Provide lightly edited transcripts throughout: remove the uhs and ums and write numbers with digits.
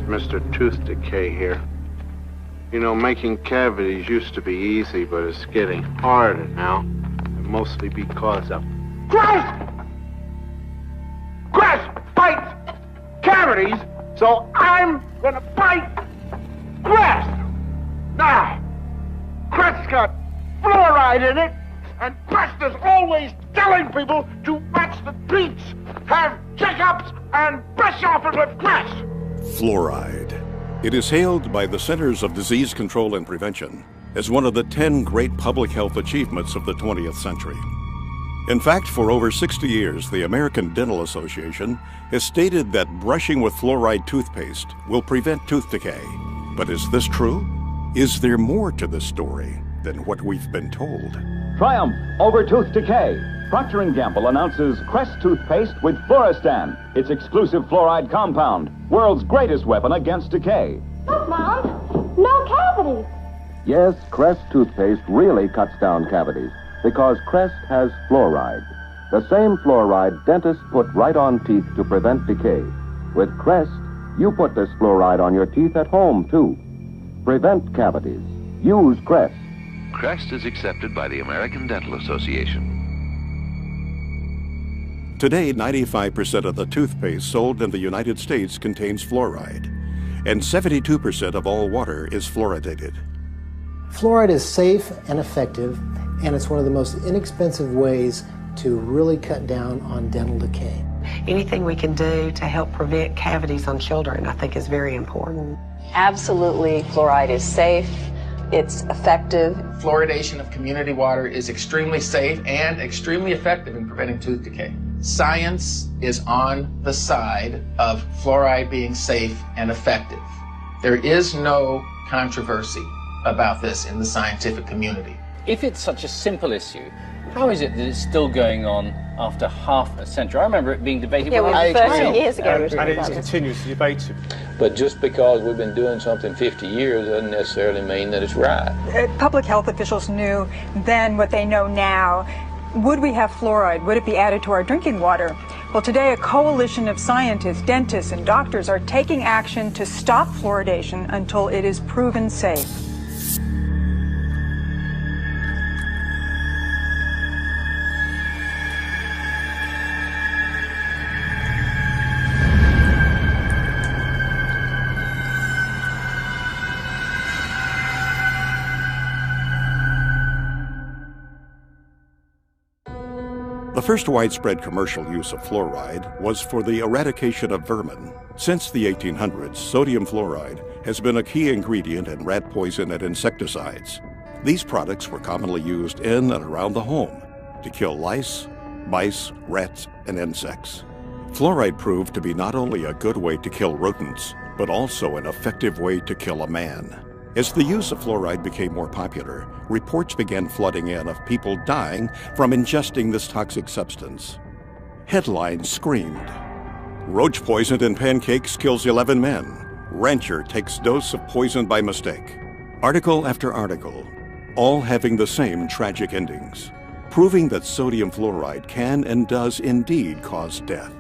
Mr. Tooth Decay here. You know, making cavities used to be easy, but it's getting harder now. And mostly because of... Crest! Crest fights cavities, so I'm gonna fight Crest! Now, Crest's got fluoride in it, and Crest is always telling people to watch the treats, have checkups, and brush off it with Crest! Fluoride. It is hailed by the Centers of Disease Control and Prevention as one of the 10 great public health achievements of the 20th century. In fact, for over 60 years, the American Dental Association has stated that brushing with fluoride toothpaste will prevent tooth decay. But is this true? Is there more to this story than what we've been told? Triumph over tooth decay. Procter & Gamble announces Crest toothpaste with Fluorestan, its exclusive fluoride compound, world's greatest weapon against decay. Look, Mom, no cavities. Yes, Crest toothpaste really cuts down cavities because Crest has fluoride. The same fluoride dentists put right on teeth to prevent decay. With Crest, you put this fluoride on your teeth at home, too. Prevent cavities. Use Crest. Crest is accepted by the American Dental Association. Today, 95% of the toothpaste sold in the United States contains fluoride, and 72% of all water is fluoridated. Fluoride is safe and effective, and it's one of the most inexpensive ways to really cut down on dental decay. Anything we can do to help prevent cavities on children, I think, is very important. Absolutely, fluoride is safe. It's effective. Fluoridation of community water is extremely safe and extremely effective in preventing tooth decay. Science is on the side of fluoride being safe and effective. There is no controversy about this in the scientific community. If it's such a simple issue, how is it that it's still going on after half a century? I remember it being debated when I was 30 years ago. And it's continuously debated. But just because we've been doing something 50 years doesn't necessarily mean that it's right. Public health officials knew then what they know now. Would we have fluoride? Would it be added to our drinking water? Well, today a coalition of scientists, dentists, and doctors are taking action to stop fluoridation until it is proven safe. The first widespread commercial use of fluoride was for the eradication of vermin. Since the 1800s, sodium fluoride has been a key ingredient in rat poison and insecticides. These products were commonly used in and around the home to kill lice, mice, rats, and insects. Fluoride proved to be not only a good way to kill rodents, but also an effective way to kill a man. As the use of fluoride became more popular, reports began flooding in of people dying from ingesting this toxic substance. Headlines screamed, "Roach poisoned in pancakes kills 11 men. Rancher takes dose of poison by mistake." Article after article, all having the same tragic endings, proving that sodium fluoride can and does indeed cause death.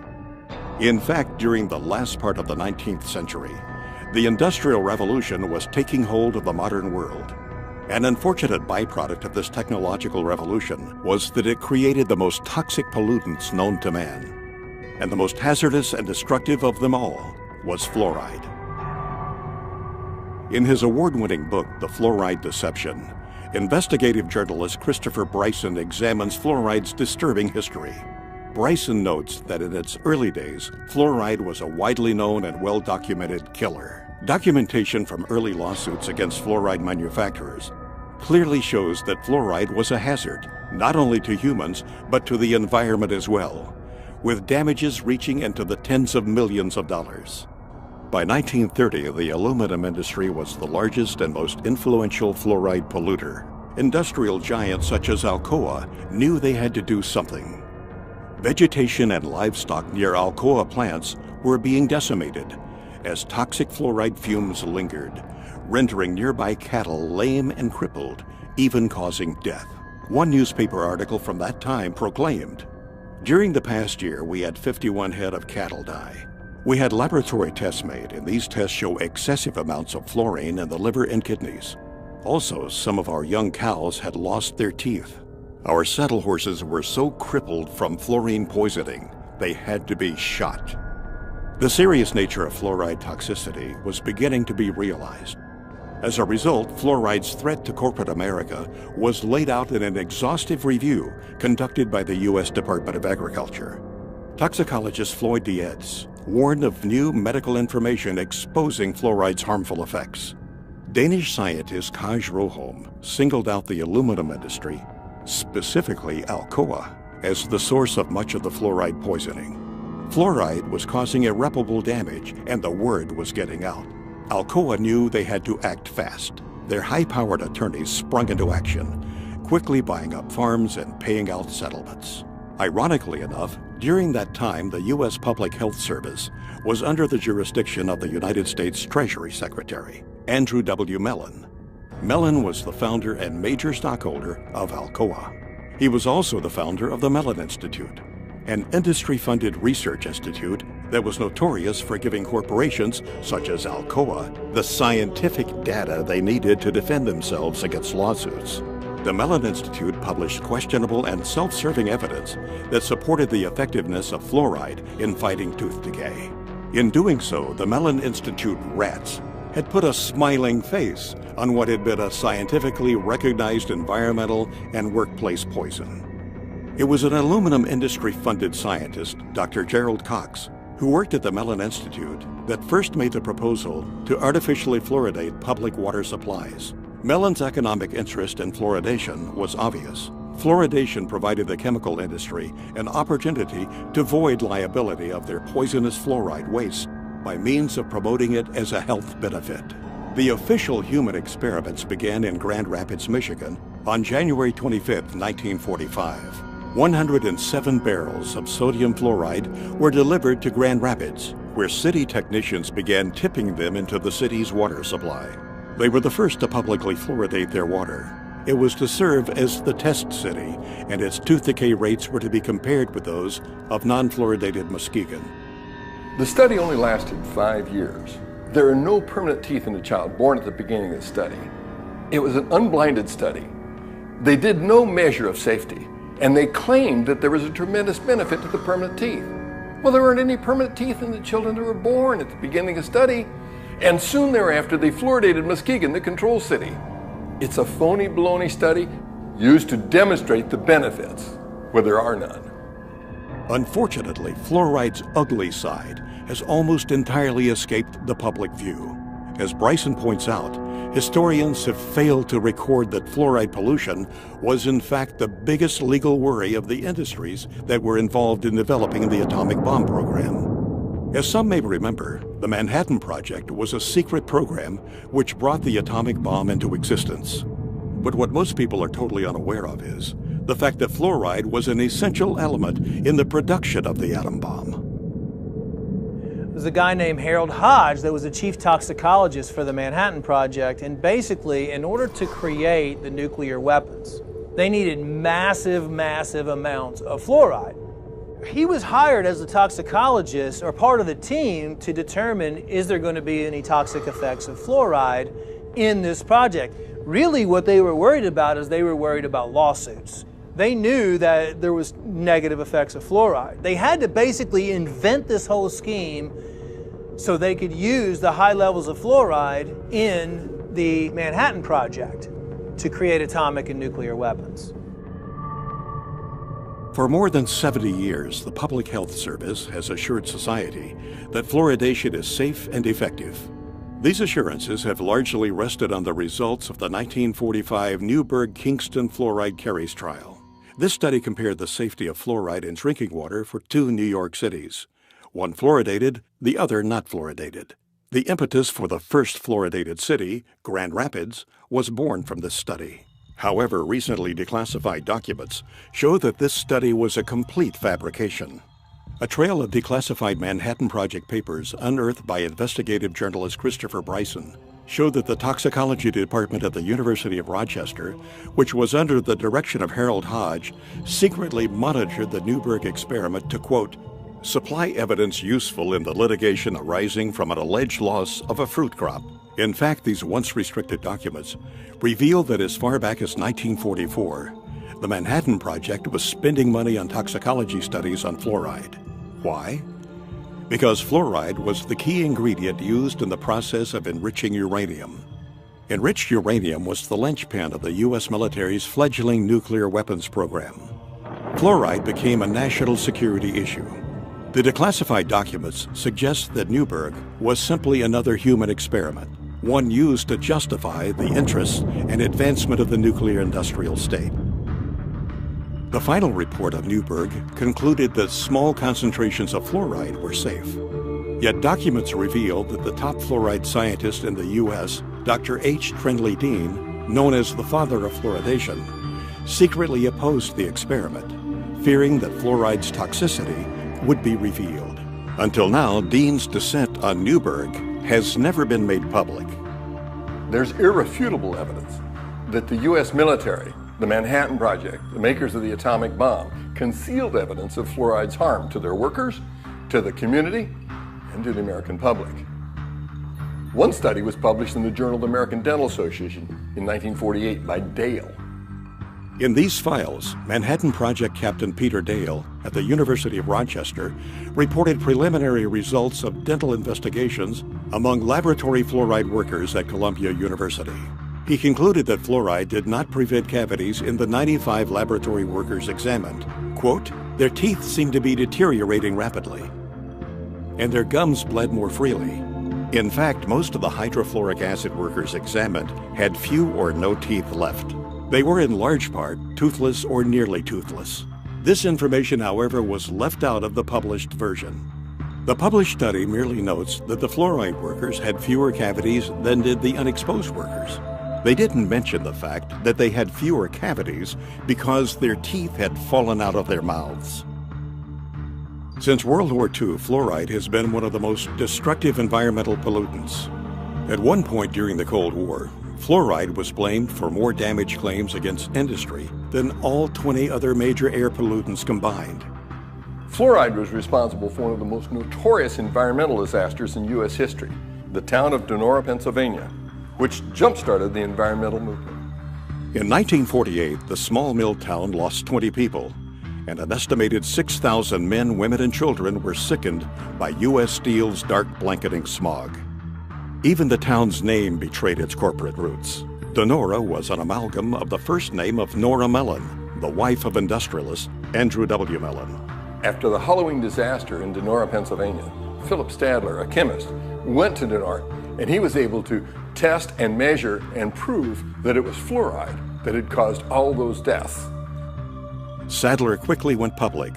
In fact, during the last part of the 19th century, the Industrial Revolution was taking hold of the modern world. An unfortunate byproduct of this technological revolution was that it created the most toxic pollutants known to man. And the most hazardous and destructive of them all was fluoride. In his award-winning book, The Fluoride Deception, investigative journalist Christopher Bryson examines fluoride's disturbing history. Bryson notes that in its early days, fluoride was a widely known and well-documented killer. Documentation from early lawsuits against fluoride manufacturers clearly shows that fluoride was a hazard, not only to humans, but to the environment as well, with damages reaching into the tens of millions of dollars. By 1930, the aluminum industry was the largest and most influential fluoride polluter. Industrial giants such as Alcoa knew they had to do something. Vegetation and livestock near Alcoa plants were being decimated as toxic fluoride fumes lingered, rendering nearby cattle lame and crippled, even causing death. One newspaper article from that time proclaimed, "During the past year, we had 51 head of cattle die. We had laboratory tests made, and these tests show excessive amounts of fluorine in the liver and kidneys. Also, some of our young cows had lost their teeth. Our saddle horses were so crippled from fluorine poisoning, they had to be shot. The serious nature of fluoride toxicity was beginning to be realized. As a result, fluoride's threat to corporate America was laid out in an exhaustive review conducted by the U.S. Department of Agriculture. Toxicologist Floyd Dietz warned of new medical information exposing fluoride's harmful effects. Danish scientist Kaj Roholm singled out the aluminum industry, specifically Alcoa, as the source of much of the fluoride poisoning. Fluoride was causing irreparable damage, and the word was getting out. Alcoa knew they had to act fast. Their high-powered attorneys sprung into action, quickly buying up farms and paying out settlements. Ironically enough, during that time, the U.S. Public Health Service was under the jurisdiction of the United States Treasury Secretary, Andrew W. Mellon. Mellon was the founder and major stockholder of Alcoa. He was also the founder of the Mellon Institute, an industry-funded research institute that was notorious for giving corporations such as Alcoa the scientific data they needed to defend themselves against lawsuits. The Mellon Institute published questionable and self-serving evidence that supported the effectiveness of fluoride in fighting tooth decay. In doing so, the Mellon Institute rats had put a smiling face on what had been a scientifically recognized environmental and workplace poison. It was an aluminum industry-funded scientist, Dr. Gerald Cox, who worked at the Mellon Institute, that first made the proposal to artificially fluoridate public water supplies. Mellon's economic interest in fluoridation was obvious. Fluoridation provided the chemical industry an opportunity to void liability of their poisonous fluoride waste by means of promoting it as a health benefit. The official human experiments began in Grand Rapids, Michigan on January 25, 1945. 107 barrels of sodium fluoride were delivered to Grand Rapids, where city technicians began tipping them into the city's water supply. They were the first to publicly fluoridate their water. It was to serve as the test city, and its tooth decay rates were to be compared with those of non-fluoridated Muskegon. The study only lasted 5 years. There are no permanent teeth in a child born at the beginning of the study. It was an unblinded study. They did no measure of safety, and they claimed that there was a tremendous benefit to the permanent teeth. Well, there weren't any permanent teeth in the children that were born at the beginning of the study, and soon thereafter they fluoridated Muskegon, the control city. It's a phony baloney study used to demonstrate the benefits, where there are none. Unfortunately, fluoride's ugly side has almost entirely escaped the public view. As Bryson points out, historians have failed to record that fluoride pollution was in fact the biggest legal worry of the industries that were involved in developing the atomic bomb program. As some may remember, the Manhattan Project was a secret program which brought the atomic bomb into existence. But what most people are totally unaware of is the fact that fluoride was an essential element in the production of the atom bomb. There's a guy named Harold Hodge that was the chief toxicologist for the Manhattan Project, and basically, in order to create the nuclear weapons, they needed massive amounts of fluoride. He was hired as a toxicologist or part of the team to determine, is there going to be any toxic effects of fluoride in this project? Really what they were worried about is they were worried about lawsuits. They knew that there was negative effects of fluoride. They had to basically invent this whole scheme so they could use the high levels of fluoride in the Manhattan Project to create atomic and nuclear weapons. For more than 70 years, the Public Health Service has assured society that fluoridation is safe and effective. These assurances have largely rested on the results of the 1945 Newburgh-Kingston fluoride caries trial. This study compared the safety of fluoride in drinking water for 2 New York cities, one fluoridated, the other not fluoridated. The impetus for the first fluoridated city, Grand Rapids, was born from this study. However, recently declassified documents show that this study was a complete fabrication. A trail of declassified Manhattan Project papers unearthed by investigative journalist Christopher Bryson showed that the toxicology department at the University of Rochester, which was under the direction of Harold Hodge, secretly monitored the Newburgh experiment to, quote, supply evidence useful in the litigation arising from an alleged loss of a fruit crop. In fact, these once restricted documents reveal that as far back as 1944, the Manhattan Project was spending money on toxicology studies on fluoride. Why? Because fluoride was the key ingredient used in the process of enriching uranium. Enriched uranium was the linchpin of the U.S. military's fledgling nuclear weapons program. Fluoride became a national security issue. The declassified documents suggest that Newberg was simply another human experiment, one used to justify the interests and advancement of the nuclear industrial state. The final report of Newberg concluded that small concentrations of fluoride were safe. Yet documents reveal that the top fluoride scientist in the U.S., Dr. H. Trindley Dean, known as the father of fluoridation, secretly opposed the experiment, fearing that fluoride's toxicity would be revealed. Until now, Dean's dissent on Newberg has never been made public. There's irrefutable evidence that the U.S. military, the Manhattan Project, the makers of the atomic bomb, concealed evidence of fluoride's harm to their workers, to the community, and to the American public. One study was published in the Journal of the American Dental Association in 1948 by Dale. In these files, Manhattan Project Captain Peter Dale at the University of Rochester reported preliminary results of dental investigations among laboratory fluoride workers at Columbia University. He concluded that fluoride did not prevent cavities in the 95 laboratory workers examined. Quote, "Their teeth seemed to be deteriorating rapidly, and their gums bled more freely. In fact, most of the hydrofluoric acid workers examined had few or no teeth left. They were in large part toothless or nearly toothless. This information, however, was left out of the published version. The published study merely notes that the fluoride workers had fewer cavities than did the unexposed workers. They didn't mention the fact that they had fewer cavities because their teeth had fallen out of their mouths." Since World War II, fluoride has been one of the most destructive environmental pollutants. At one point during the Cold War, fluoride was blamed for more damage claims against industry than all 20 other major air pollutants combined. Fluoride was responsible for one of the most notorious environmental disasters in U.S. history, the town of Donora, Pennsylvania, which jump-started the environmental movement. In 1948, the small mill town lost 20 people, and an estimated 6,000 men, women, and children were sickened by U.S. Steel's dark blanketing smog. Even the town's name betrayed its corporate roots. Donora was an amalgam of the first name of Nora Mellon, the wife of industrialist Andrew W. Mellon. After the Halloween disaster in Donora, Pennsylvania, Philip Stadler, a chemist, went to Donora, and he was able to test and measure and prove that it was fluoride that had caused all those deaths. Sadler quickly went public.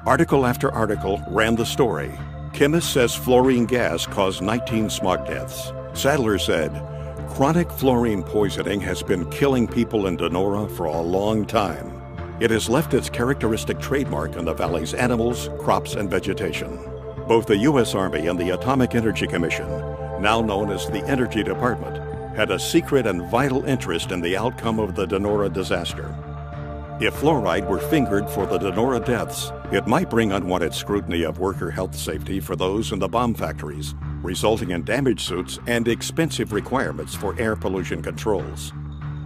Article after article ran the story. Chemist says fluorine gas caused 19 smog deaths. Sadler said, "Chronic fluorine poisoning has been killing people in Donora for a long time. It has left its characteristic trademark on the valley's animals, crops, and vegetation." Both the U.S. Army and the Atomic Energy Commission, now known as the Energy Department, had a secret and vital interest in the outcome of the Donora disaster. If fluoride were fingered for the Donora deaths, it might bring unwanted scrutiny of worker health safety for those in the bomb factories, resulting in damage suits and expensive requirements for air pollution controls.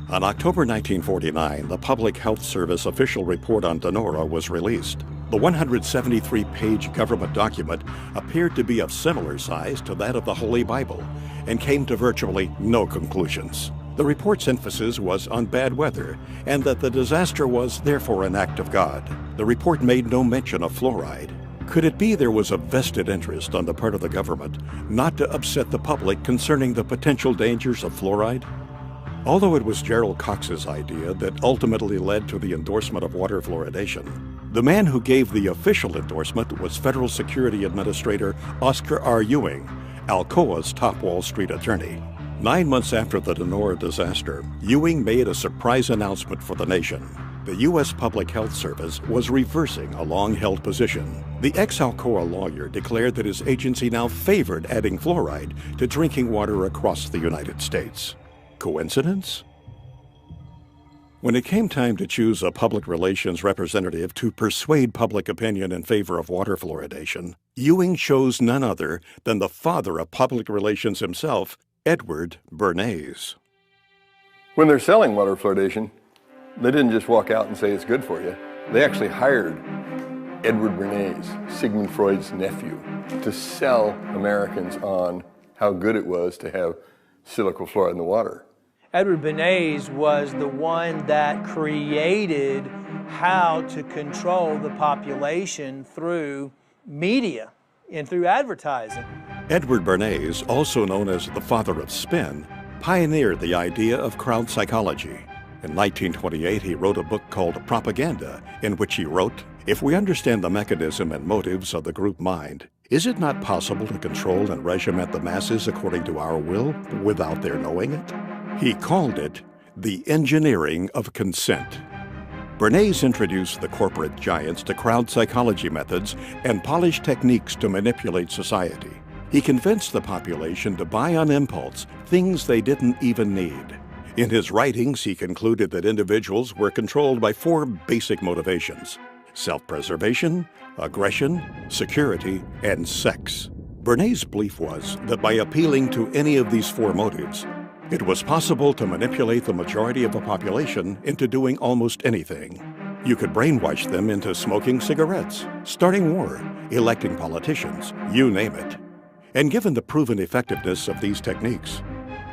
On October 1949, the Public Health Service official report on Donora was released. The 173-page government document appeared to be of similar size to that of the Holy Bible and came to virtually no conclusions. The report's emphasis was on bad weather and that the disaster was therefore an act of God. The report made no mention of fluoride. Could it be there was a vested interest on the part of the government not to upset the public concerning the potential dangers of fluoride? Although it was Gerald Cox's idea that ultimately led to the endorsement of water fluoridation, the man who gave the official endorsement was Federal Security Administrator Oscar R. Ewing, Alcoa's top Wall Street attorney. 9 months after the Donora disaster, Ewing made a surprise announcement for the nation. The U.S. Public Health Service was reversing a long-held position. The ex-Alcoa lawyer declared that his agency now favored adding fluoride to drinking water across the United States. Coincidence? When it came time to choose a public relations representative to persuade public opinion in favor of water fluoridation, Ewing chose none other than the father of public relations himself, Edward Bernays. When they're selling water fluoridation, they didn't just walk out and say it's good for you. They actually hired Edward Bernays, Sigmund Freud's nephew, to sell Americans on how good it was to have silicon fluoride in the water. Edward Bernays was the one that created how to control the population through media and through advertising. Edward Bernays, also known as the father of spin, pioneered the idea of crowd psychology. In 1928, he wrote a book called Propaganda, in which he wrote, "If we understand the mechanism and motives of the group mind, is it not possible to control and regiment the masses according to our will without their knowing it?" He called it the engineering of consent. Bernays introduced the corporate giants to crowd psychology methods and polished techniques to manipulate society. He convinced the population to buy on impulse things they didn't even need. In his writings, he concluded that individuals were controlled by 4 basic motivations: self-preservation, aggression, security, and sex. Bernays' belief was that by appealing to any of these 4 motives, it was possible to manipulate the majority of a population into doing almost anything. You could brainwash them into smoking cigarettes, starting war, electing politicians, you name it. And given the proven effectiveness of these techniques,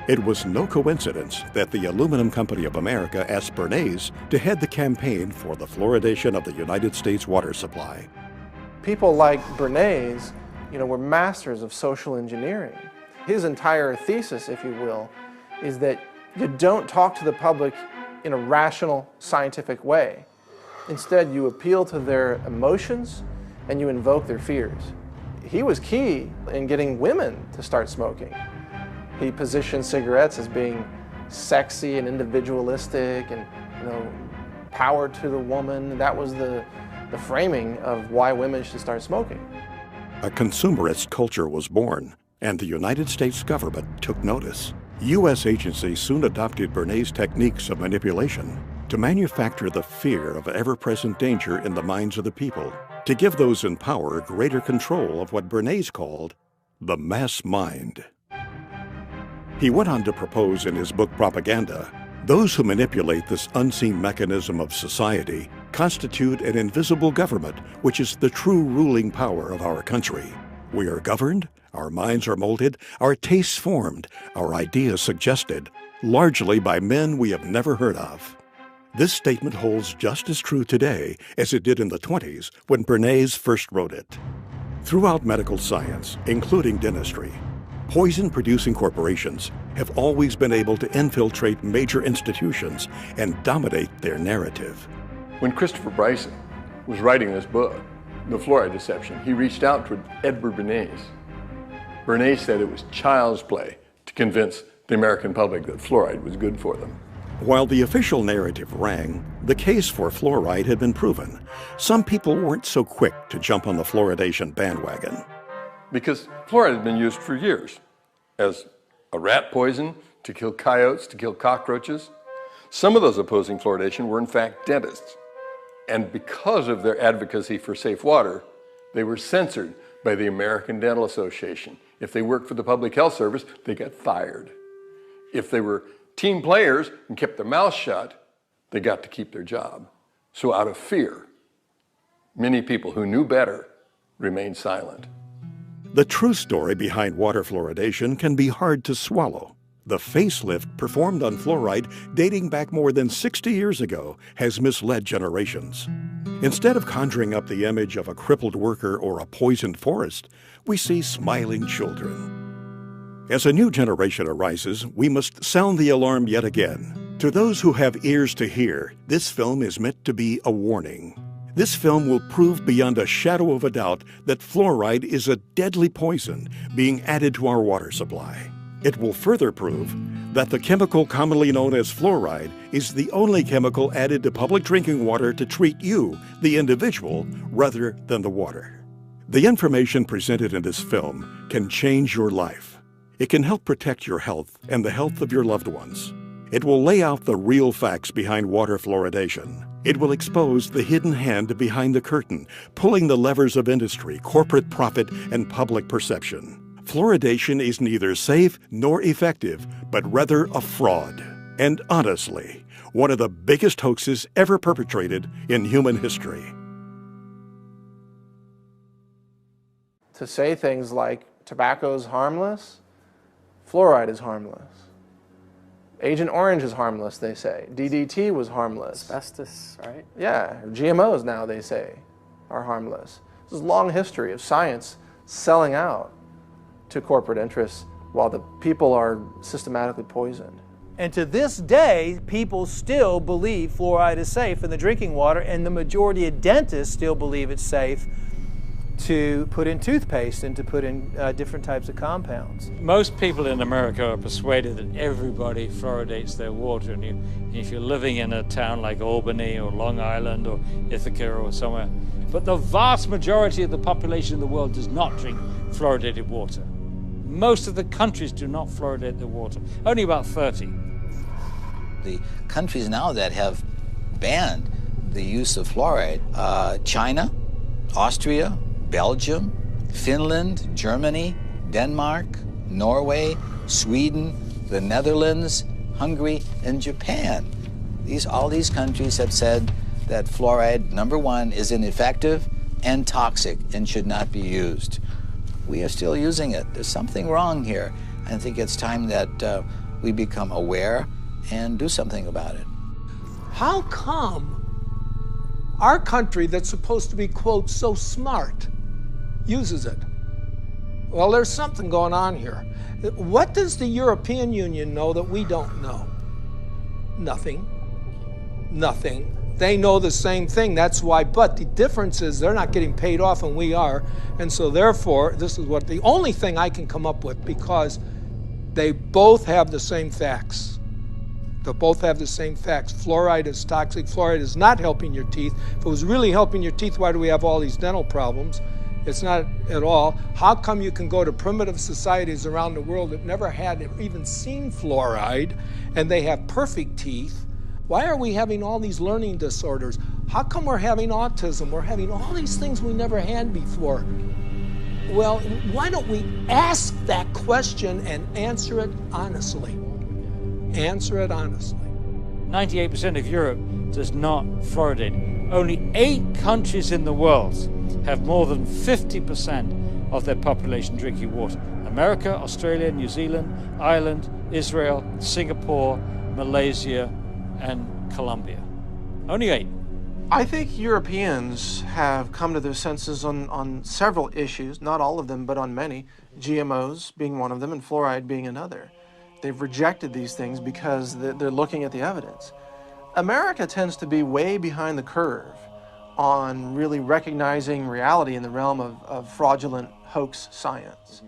it was no coincidence that the Aluminum Company of America asked Bernays to head the campaign for the fluoridation of the United States water supply. People like Bernays, were masters of social engineering. His entire thesis, if you will, is that you don't talk to the public in a rational, scientific way. Instead, you appeal to their emotions and you invoke their fears. He was key in getting women to start smoking. He positioned cigarettes as being sexy and individualistic and, power to the woman. That was the framing of why women should start smoking. A consumerist culture was born, and the United States government took notice. U.S. agencies soon adopted Bernays' techniques of manipulation to manufacture the fear of ever-present danger in the minds of the people, to give those in power greater control of what Bernays called the mass mind. He went on to propose in his book Propaganda, those who manipulate this unseen mechanism of society constitute an invisible government, which is the true ruling power of our country. We are governed, our minds are molded, our tastes formed, our ideas suggested, largely by men we have never heard of. This statement holds just as true today as it did in the 20s when Bernays first wrote it. Throughout medical science, including dentistry, poison-producing corporations have always been able to infiltrate major institutions and dominate their narrative. When Christopher Bryson was writing this book, The Fluoride Deception, he reached out to Edward Bernays. Bernays said it was child's play to convince the American public that fluoride was good for them. While the official narrative rang, the case for fluoride had been proven. Some people weren't so quick to jump on the fluoridation bandwagon. Because fluoride had been used for years as a rat poison, to kill coyotes, to kill cockroaches. Some of those opposing fluoridation were in fact dentists. And because of their advocacy for safe water, they were censored by the American Dental Association. If they worked for the Public Health Service, they got fired. If they were team players and kept their mouths shut, they got to keep their job. So out of fear, many people who knew better remained silent. The true story behind water fluoridation can be hard to swallow. The facelift performed on fluoride dating back more than 60 years ago has misled generations. Instead of conjuring up the image of a crippled worker or a poisoned forest, we see smiling children. As a new generation arises, we must sound the alarm yet again. To those who have ears to hear, this film is meant to be a warning. This film will prove beyond a shadow of a doubt that fluoride is a deadly poison being added to our water supply. It will further prove that the chemical commonly known as fluoride is the only chemical added to public drinking water to treat you, the individual, rather than the water. The information presented in this film can change your life. It can help protect your health and the health of your loved ones. It will lay out the real facts behind water fluoridation. It will expose the hidden hand behind the curtain, pulling the levers of industry, corporate profit, and public perception. Fluoridation is neither safe nor effective, but rather a fraud. And honestly, one of the biggest hoaxes ever perpetrated in human history. To say things like tobacco is harmless, fluoride is harmless. Agent Orange is harmless, they say. DDT was harmless. Asbestos, right? Yeah, GMOs now, they say, are harmless. This is a long history of science selling out to corporate interests while the people are systematically poisoned. And to this day, people still believe fluoride is safe in the drinking water, and the majority of dentists still believe it's safe to put in toothpaste and to put in different types of compounds. Most people in America are persuaded that everybody fluoridates their water. And if you're living in a town like Albany or Long Island or Ithaca or somewhere, but the vast majority of the population of the world does not drink fluoridated water. Most of the countries do not fluoridate their water, only about 30. The countries now that have banned the use of fluoride, China, Austria, Belgium, Finland, Germany, Denmark, Norway, Sweden, the Netherlands, Hungary, and Japan. All these countries have said that fluoride, number one, is ineffective and toxic and should not be used. We are still using it. There's something wrong here. I think it's time that we become aware and do something about it. How come our country that's supposed to be, quote, so smart, uses it? Well, there's something going on here. What does the European Union know that we don't know? Nothing. Nothing. They know the same thing, that's why, but the difference is they're not getting paid off and we are, and so therefore, this is what the only thing I can come up with, because they both have the same facts. They both have the same facts. Fluoride is toxic. Fluoride is not helping your teeth. If it was really helping your teeth, why do we have all these dental problems? It's not at all. How come you can go to primitive societies around the world that never had even seen fluoride, and they have perfect teeth? Why are we having all these learning disorders? How come we're having autism? We're having all these things we never had before. Well, why don't we ask that question and answer it honestly? Answer it honestly. 98% of Europe does not fluoridate. Only 8 countries in the world have more than 50% of their population drinking water. America, Australia, New Zealand, Ireland, Israel, Singapore, Malaysia, and Colombia. Only 8. I think Europeans have come to their senses on several issues, not all of them, but on many, GMOs being one of them and fluoride being another. They've rejected these things because they're looking at the evidence. America tends to be way behind the curve on really recognizing reality in the realm of fraudulent hoax science.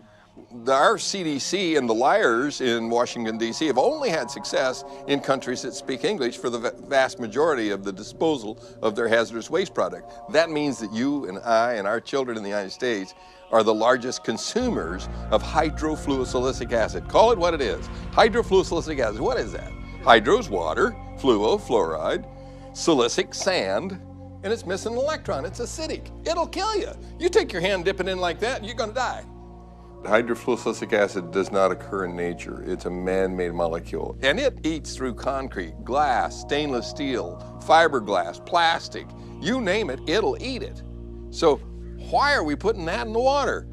Our CDC and the liars in Washington, D.C. have only had success in countries that speak English for the vast majority of the disposal of their hazardous waste product. That means that you and I and our children in the United States are the largest consumers of hydrofluosilicic acid. Call it what it is. Hydrofluosilicic acid, what is that? Hydro is water, fluo, fluoride, silicic, sand, and it's missing an electron. It's acidic. It'll kill you. You take your hand, dip it in like that, you're gonna die. Hydrofluosilicic acid does not occur in nature. It's a man-made molecule. And it eats through concrete, glass, stainless steel, fiberglass, plastic. You name it, it'll eat it. So why are we putting that in the water?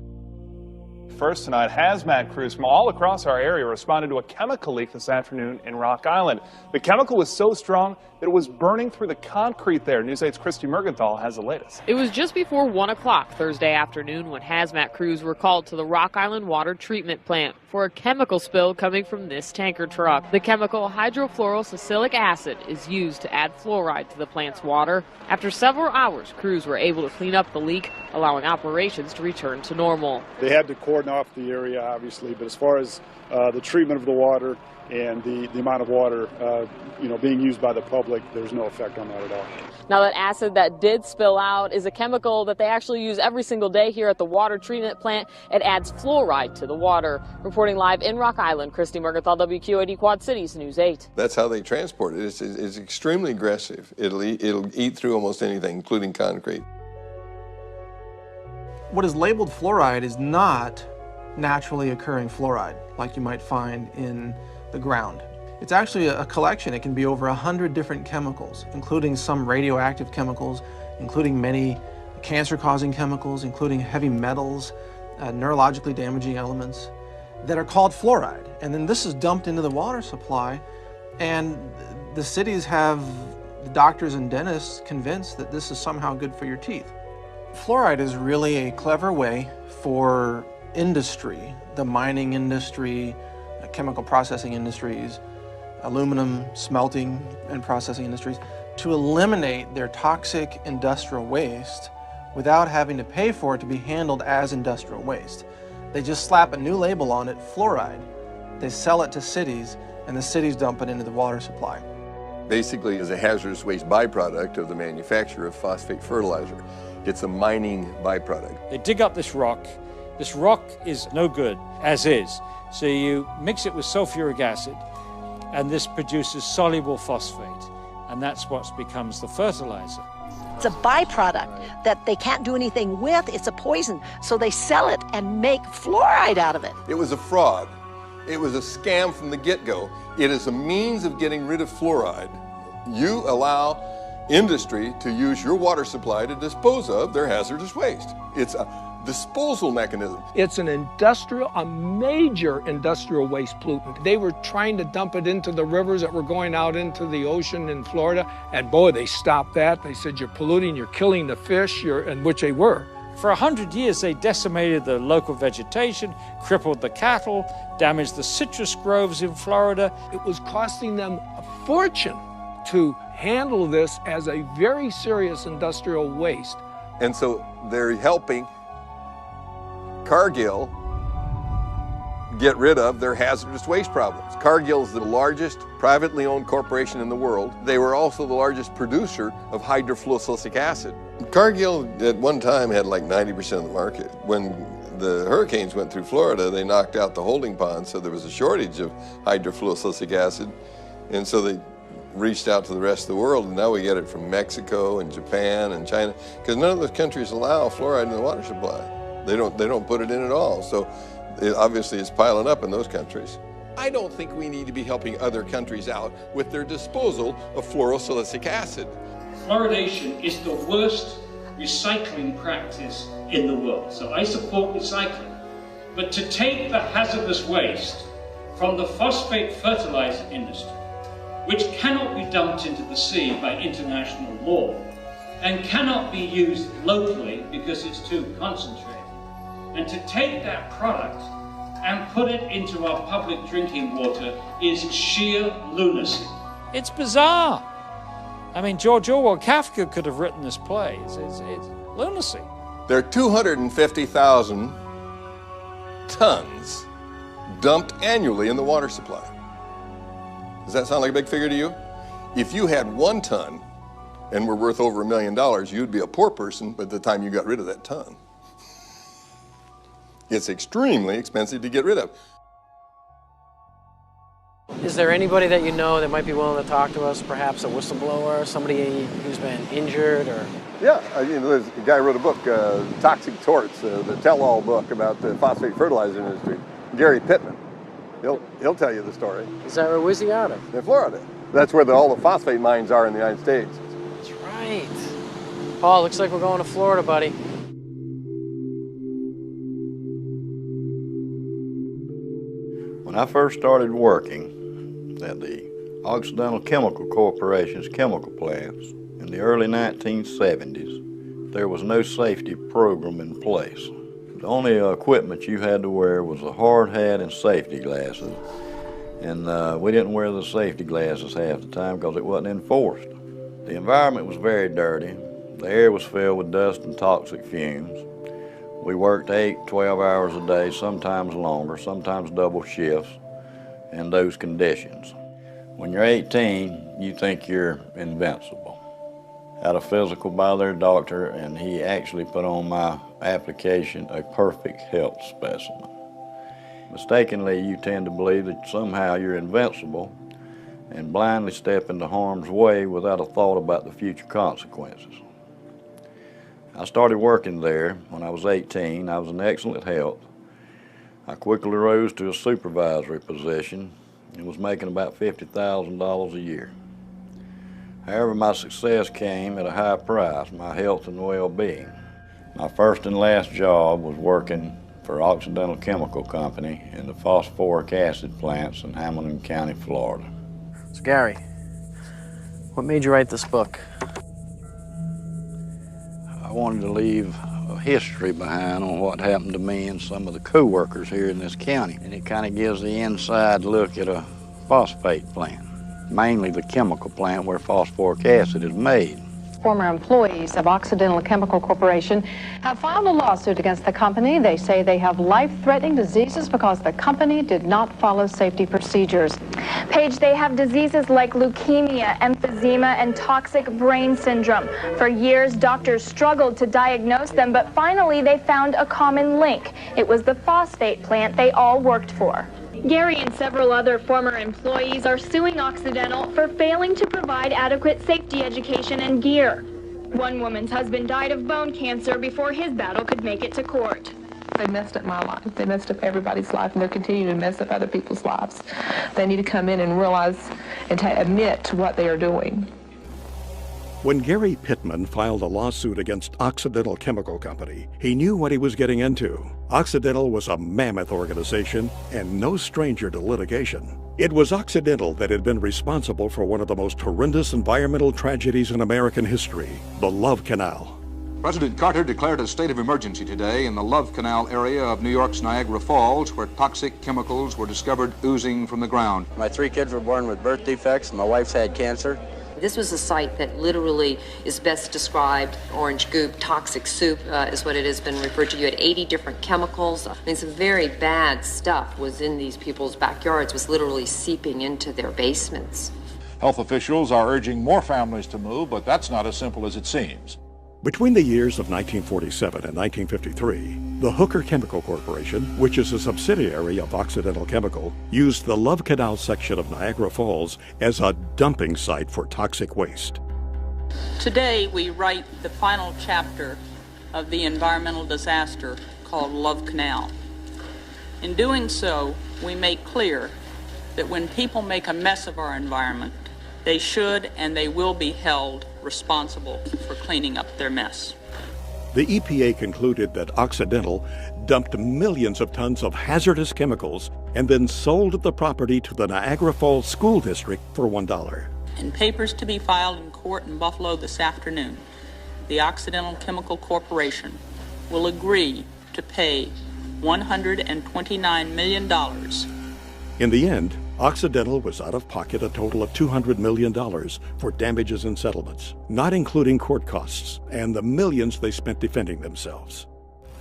First tonight, hazmat crews from all across our area responded to a chemical leak this afternoon in Rock Island. The chemical was so strong that it was burning through the concrete there. News 8's Christy Mergenthal has the latest. It was just before 1 o'clock Thursday afternoon when hazmat crews were called to the Rock Island Water Treatment Plant for a chemical spill coming from this tanker truck. The chemical hydrofluorosilicic acid is used to add fluoride to the plant's water. After several hours, crews were able to clean up the leak, allowing operations to return to normal. They had to coordinate off the area, obviously, but as far as the treatment of the water and the amount of water being used by the public, there's no effect on that at all. Now, that acid that did spill out is a chemical that they actually use every single day here at the water treatment plant. It adds fluoride to the water. Reporting live in Rock Island, Christy Mergenthal, WQAD Quad Cities News 8. That's how they transport it. It's extremely aggressive. It'll eat through almost anything, including concrete. What is labeled fluoride is not naturally occurring fluoride like you might find in the ground. It's actually a collection. It can be over 100 different chemicals, including some radioactive chemicals, including many cancer-causing chemicals, including heavy metals, neurologically damaging elements that are called fluoride. And then this is dumped into the water supply, and the cities have the doctors and dentists convinced that this is somehow good for your teeth. Fluoride is really a clever way for industry, the mining industry, chemical processing industries, aluminum smelting and processing industries, to eliminate their toxic industrial waste without having to pay for it to be handled as industrial waste. They just slap a new label on it, fluoride. They sell it to cities, and the cities dump it into the water supply. Basically, it's a hazardous waste byproduct of the manufacture of phosphate fertilizer. It's a mining byproduct. They dig up this rock. This rock is no good as is. So you mix it with sulfuric acid, and this produces soluble phosphate, and that's what becomes the fertilizer. It's a byproduct that they can't do anything with. It's a poison, so they sell it and make fluoride out of it. It was a fraud. It was a scam from the get-go. It is a means of getting rid of fluoride. You allow industry to use your water supply to dispose of their hazardous waste. It's a disposal mechanism. It's a major industrial waste pollutant. They were trying to dump it into the rivers that were going out into the ocean in Florida, and boy, they stopped that. They said, you're polluting, you're killing the fish, and which they were. For 100 years, they decimated the local vegetation, crippled the cattle, damaged the citrus groves in Florida. It was costing them a fortune to handle this as a very serious industrial waste. And so they're helping Cargill get rid of their hazardous waste problems. Cargill is the largest privately owned corporation in the world. They were also the largest producer of hydrofluorosilicic acid. Cargill at one time had like 90% of the market. When the hurricanes went through Florida, they knocked out the holding pond, so there was a shortage of hydrofluorosilicic acid, and so they reached out to the rest of the world, and now we get it from Mexico and Japan and China, because none of those countries allow fluoride in the water supply. They don't put it in at all, so obviously it's piling up in those countries. I don't think we need to be helping other countries out with their disposal of fluorosilicic acid. Fluoridation is the worst recycling practice in the world, so I support recycling. But to take the hazardous waste from the phosphate fertilizer industry, which cannot be dumped into the sea by international law, and cannot be used locally because it's too concentrated, and to take that product and put it into our public drinking water is sheer lunacy. It's bizarre. I mean, George Orwell, Kafka could have written this play. It's lunacy. There are 250,000 tons dumped annually in the water supply. Does that sound like a big figure to you? If you had 1 ton and were worth over $1 million, you'd be a poor person by the time you got rid of that ton. It's extremely expensive to get rid of. Is there anybody that you know that might be willing to talk to us, perhaps a whistleblower, somebody who's been injured or? Yeah, there's a guy who wrote a book, Toxic Torts, the tell-all book about the phosphate fertilizer industry, Gary Pittman. He'll tell you the story. Is that where's he out of? In Florida. That's where all the phosphate mines are in the United States. That's right. Paul, looks like we're going to Florida, buddy. When I first started working at the Occidental Chemical Corporation's chemical plants in the early 1970s, there was no safety program in place. The only equipment you had to wear was a hard hat and safety glasses. And we didn't wear the safety glasses half the time because it wasn't enforced. The environment was very dirty. The air was filled with dust and toxic fumes. We worked 8, 12 hours a day, sometimes longer, sometimes double shifts in those conditions. When you're 18, you think you're invincible. Had a physical by their doctor, and he actually put on my application a perfect health specimen. Mistakenly, you tend to believe that somehow you're invincible and blindly step into harm's way without a thought about the future consequences. I started working there when I was 18. I was in excellent health. I quickly rose to a supervisory position and was making about $50,000 a year. However, my success came at a high price, my health and well-being. My first and last job was working for Occidental Chemical Company in the phosphoric acid plants in Hamilton County, Florida. So Gary, what made you write this book? I wanted to leave a history behind on what happened to me and some of the co-workers here in this county. And it kind of gives the inside look at a phosphate plant, mainly the chemical plant where phosphoric acid is made. Former employees of Occidental Chemical Corporation have filed a lawsuit against the company. They say they have life-threatening diseases because the company did not follow safety procedures. Paige, they have diseases like leukemia, emphysema, and toxic brain syndrome. For years, doctors struggled to diagnose them, but finally they found a common link. It was the phosphate plant they all worked for. Gary and several other former employees are suing Occidental for failing to provide adequate safety education and gear. One woman's husband died of bone cancer before his battle could make it to court. They messed up my life. They messed up everybody's life, and they're continuing to mess up other people's lives. They need to come in and realize and admit to what they are doing. When Gary Pittman filed a lawsuit against Occidental Chemical Company, he knew what he was getting into. Occidental was a mammoth organization and no stranger to litigation. It was Occidental that had been responsible for one of the most horrendous environmental tragedies in American history, the Love Canal. President Carter declared a state of emergency today in the Love Canal area of New York's Niagara Falls, where toxic chemicals were discovered oozing from the ground. My 3 kids were born with birth defects. My wife's had cancer. This was a site that literally is best described, orange goop, toxic soup is what it has been referred to. You had 80 different chemicals. I mean, some very bad stuff was in these people's backyards, was literally seeping into their basements. Health officials are urging more families to move, but that's not as simple as it seems. Between the years of 1947 and 1953, the Hooker Chemical Corporation, which is a subsidiary of Occidental Chemical, used the Love Canal section of Niagara Falls as a dumping site for toxic waste. Today we write the final chapter of the environmental disaster called Love Canal. In doing so, we make clear that when people make a mess of our environment, they should and they will be held responsible for cleaning up their mess. The EPA concluded that Occidental dumped millions of tons of hazardous chemicals and then sold the property to the Niagara Falls School District for $1. In papers to be filed in court in Buffalo this afternoon, the Occidental Chemical Corporation will agree to pay $129 million. In the end, Occidental was out of pocket a total of $200 million for damages and settlements, not including court costs and the millions they spent defending themselves.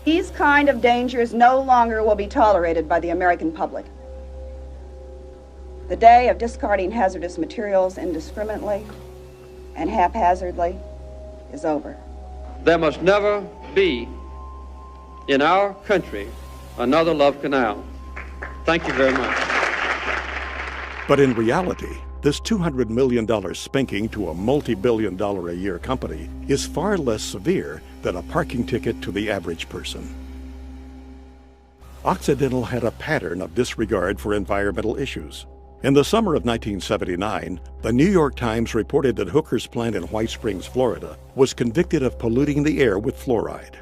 These kind of dangers no longer will be tolerated by the American public. The day of discarding hazardous materials indiscriminately and haphazardly is over. There must never be in our country another Love Canal. Thank you very much. But in reality, this $200 million spanking to a multi-billion-dollar-a-year company is far less severe than a parking ticket to the average person. Occidental had a pattern of disregard for environmental issues. In the summer of 1979, the New York Times reported that Hooker's plant in White Springs, Florida, was convicted of polluting the air with fluoride.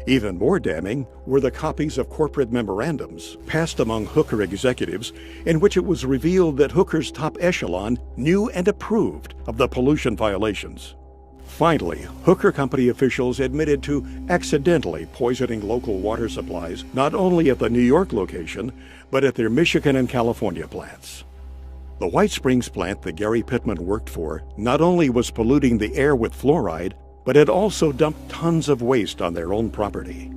Even more damning were the copies of corporate memorandums passed among Hooker executives in which it was revealed that Hooker's top echelon knew and approved of the pollution violations. Finally, Hooker Company officials admitted to accidentally poisoning local water supplies not only at the New York location, but at their Michigan and California plants. The White Springs plant that Gary Pittman worked for not only was polluting the air with fluoride, but had also dumped tons of waste on their own property.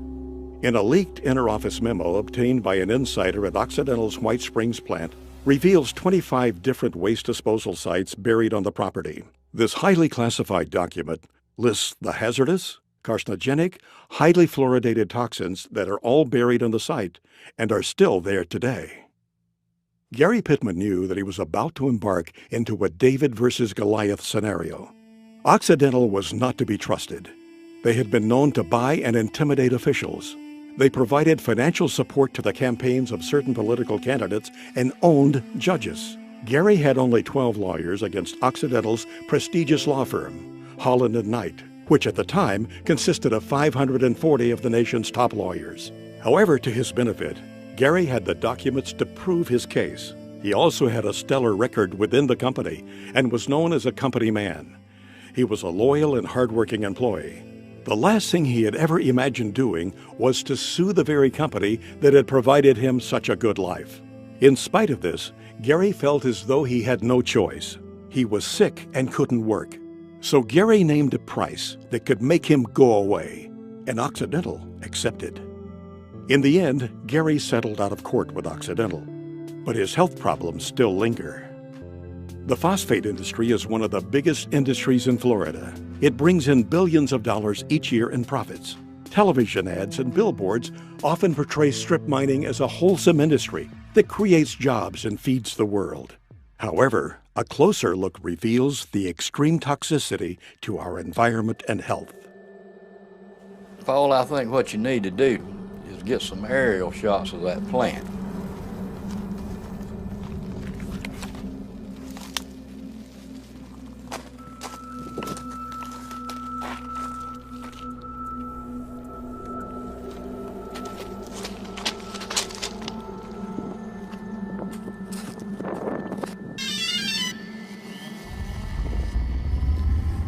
In a leaked inter-office memo obtained by an insider at Occidental's White Springs plant, reveals 25 different waste disposal sites buried on the property. This highly classified document lists the hazardous, carcinogenic, highly fluoridated toxins that are all buried on the site and are still there today. Gary Pittman knew that he was about to embark into a David versus Goliath scenario. Occidental was not to be trusted. They had been known to buy and intimidate officials. They provided financial support to the campaigns of certain political candidates and owned judges. Gary had only 12 lawyers against Occidental's prestigious law firm, Holland & Knight, which at the time consisted of 540 of the nation's top lawyers. However, to his benefit, Gary had the documents to prove his case. He also had a stellar record within the company and was known as a company man. He was a loyal and hardworking employee. The last thing he had ever imagined doing was to sue the very company that had provided him such a good life. In spite of this, Gary felt as though he had no choice. He was sick and couldn't work. So Gary named a price that could make him go away, and Occidental accepted. In the end, Gary settled out of court with Occidental, but his health problems still linger. The phosphate industry is one of the biggest industries in Florida. It brings in billions of dollars each year in profits. Television ads and billboards often portray strip mining as a wholesome industry that creates jobs and feeds the world. However, a closer look reveals the extreme toxicity to our environment and health. Paul, I think what you need to do is get some aerial shots of that plant.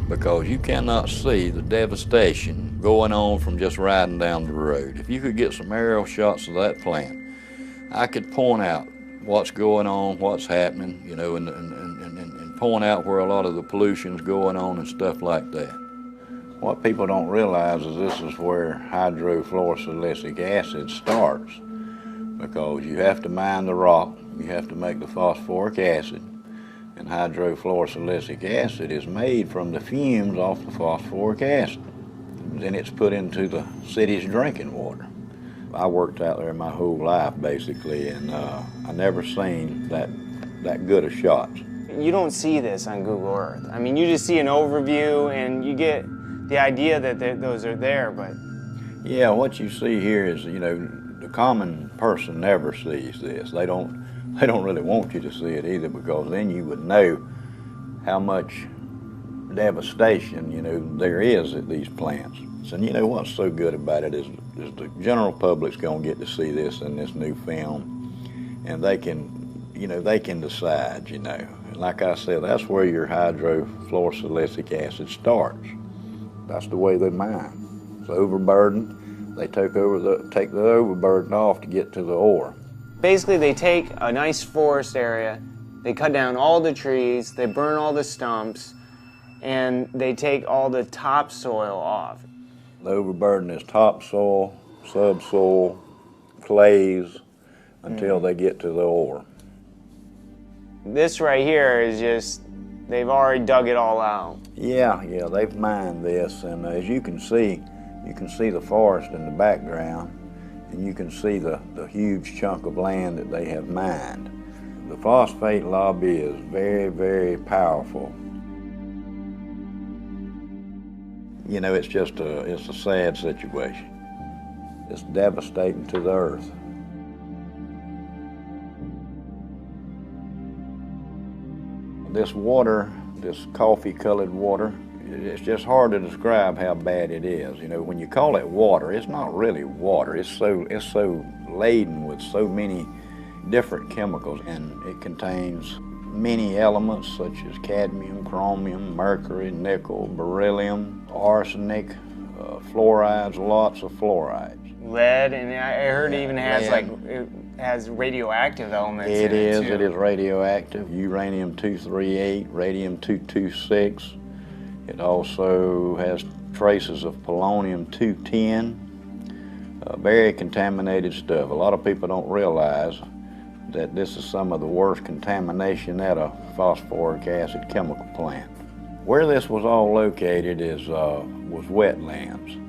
Because you cannot see the devastation going on from just riding down the road. If you could get some aerial shots of that plant, I could point out what's going on, what's happening, you know, and point out where a lot of the pollution's going on and stuff like that. What people don't realize is this is where hydrofluorosilicic acid starts, because you have to mine the rock, you have to make the phosphoric acid, and hydrofluorosilicic acid is made from the fumes off the phosphoric acid. Then it's put into the city's drinking water. I worked out there my whole life, basically, and I never seen that good of shots. You don't see this on Google Earth. I mean, you just see an overview and you get the idea that those are there, but... Yeah, what you see here is, you know, the common person never sees this. They don't really want you to see it either, because then you would know how much devastation, you know, there is at these plants. And you know what's so good about it is the general public's going to get to see this in this new film, and they can, you know, they can decide, you know. And like I said, that's where your hydrofluorosilicic acid starts. That's the way they mine. It's overburdened. They take the overburden off to get to the ore. Basically, they take a nice forest area, they cut down all the trees, they burn all the stumps, and they take all the topsoil off. The overburden is topsoil, subsoil, clays, until they get to the ore. This right here is just, they've already dug it all out. Yeah, they've mined this, and as you can see the forest in the background, and you can see the huge chunk of land that they have mined. The phosphate lobby is very, very powerful. You know, it's a sad situation. It's devastating to the earth. This water, this coffee-colored water, it's just hard to describe how bad it is. You know, when you call it water, it's not really water. It's so laden with so many different chemicals, and it contains many elements such as cadmium, chromium, mercury, nickel, beryllium, arsenic, fluorides, lots of fluorides. Lead, and I heard it even has it has radioactive elements in it too. It is radioactive. Uranium-238, radium-226. It also has traces of polonium-210, very contaminated stuff. A lot of people don't realize that this is some of the worst contamination at a phosphoric acid chemical plant. Where this was all located was wetlands.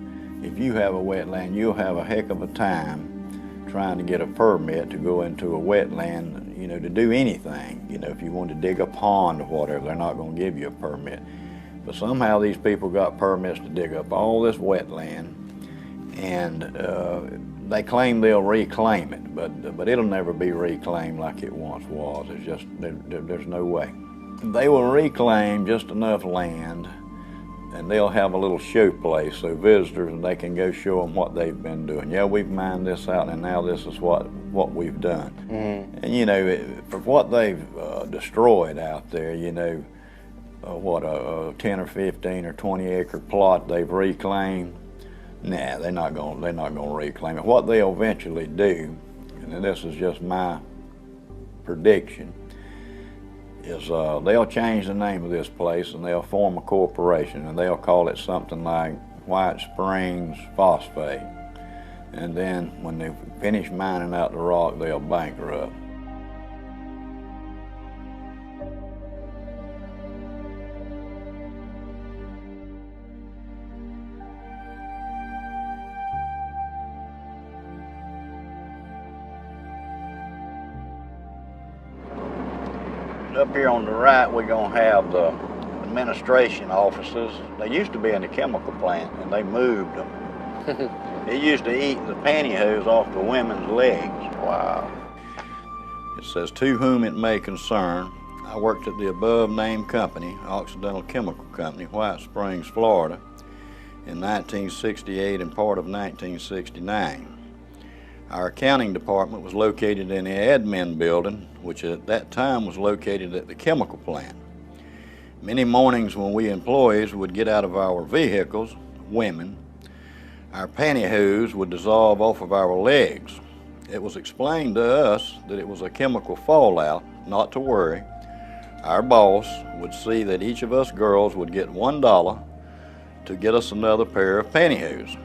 If you have a wetland, you'll have a heck of a time trying to get a permit to go into a wetland, you know, to do anything. You know, if you want to dig a pond or whatever, they're not going to give you a permit. But somehow these people got permits to dig up all this wetland, and they claim they'll reclaim it, but it'll never be reclaimed like it once was. It's just, there's no way. They will reclaim just enough land, and they'll have a little show place so visitors, and they can go show them what they've been doing. Yeah, we've mined this out, and now this is what we've done. Mm-hmm. And you know, for what they've destroyed out there, you know, what a 10 or 15 or 20 acre plot they've reclaimed. Nah, they're not going to reclaim it. What they'll eventually do, and this is just my prediction, is they'll change the name of this place and they'll form a corporation, and they'll call it something like White Springs Phosphate. And then when they finish mining out the rock, they'll bankrupt. Up here on the right, we're going to have the administration offices. They used to be in the chemical plant, and they moved them. They used to eat the pantyhose off the women's legs. Wow. It says, "To whom it may concern, I worked at the above-named company, Occidental Chemical Company, White Springs, Florida, in 1968 and part of 1969. Our accounting department was located in the admin building, which at that time was located at the chemical plant. Many mornings when we employees would get out of our vehicles, women, our pantyhose would dissolve off of our legs. It was explained to us that it was a chemical fallout, not to worry. Our boss would see that each of us girls would get $1 to get us another pair of pantyhose.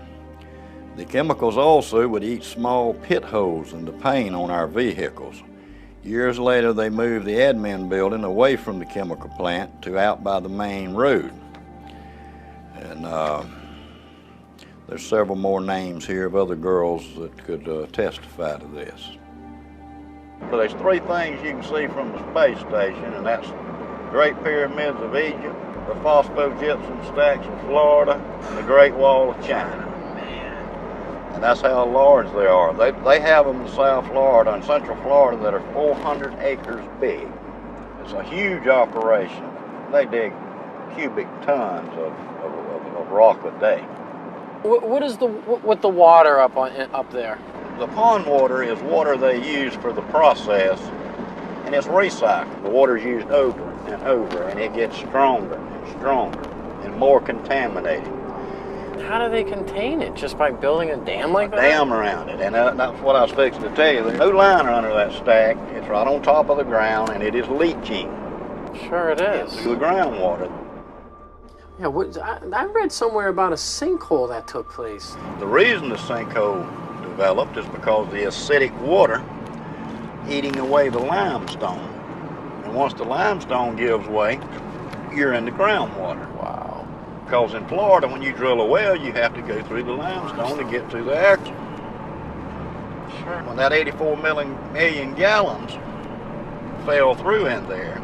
The chemicals also would eat small pit holes in the paint on our vehicles. Years later, they moved the admin building away from the chemical plant to out by the main road. And there's several more names here of other girls that could testify to this. So there's three things you can see from the space station, and that's the Great Pyramids of Egypt, the phosphogypsum stacks of Florida, and the Great Wall of China. And that's how large they are. They have them in South Florida and Central Florida that are 400 acres big. It's a huge operation. They dig cubic tons of rock a day. What is with the water up there? The pond water is water they use for the process, and it's recycled. The water's used over and over, and it gets stronger and stronger and more contaminated. How do they contain it? Just by building a dam like that? A dam around it, and that's what I was fixing to tell you. There's no liner under that stack. It's right on top of the ground, and it is leaching. Sure it is. Into the groundwater. Yeah, I read somewhere about a sinkhole that took place. The reason the sinkhole developed is because the acidic water eating away the limestone. And once the limestone gives way, you're in the groundwater. Wow. Because in Florida, when you drill a well, you have to go through the limestone to get to the aquifer. Sure. When that 84 million gallons fell through in there,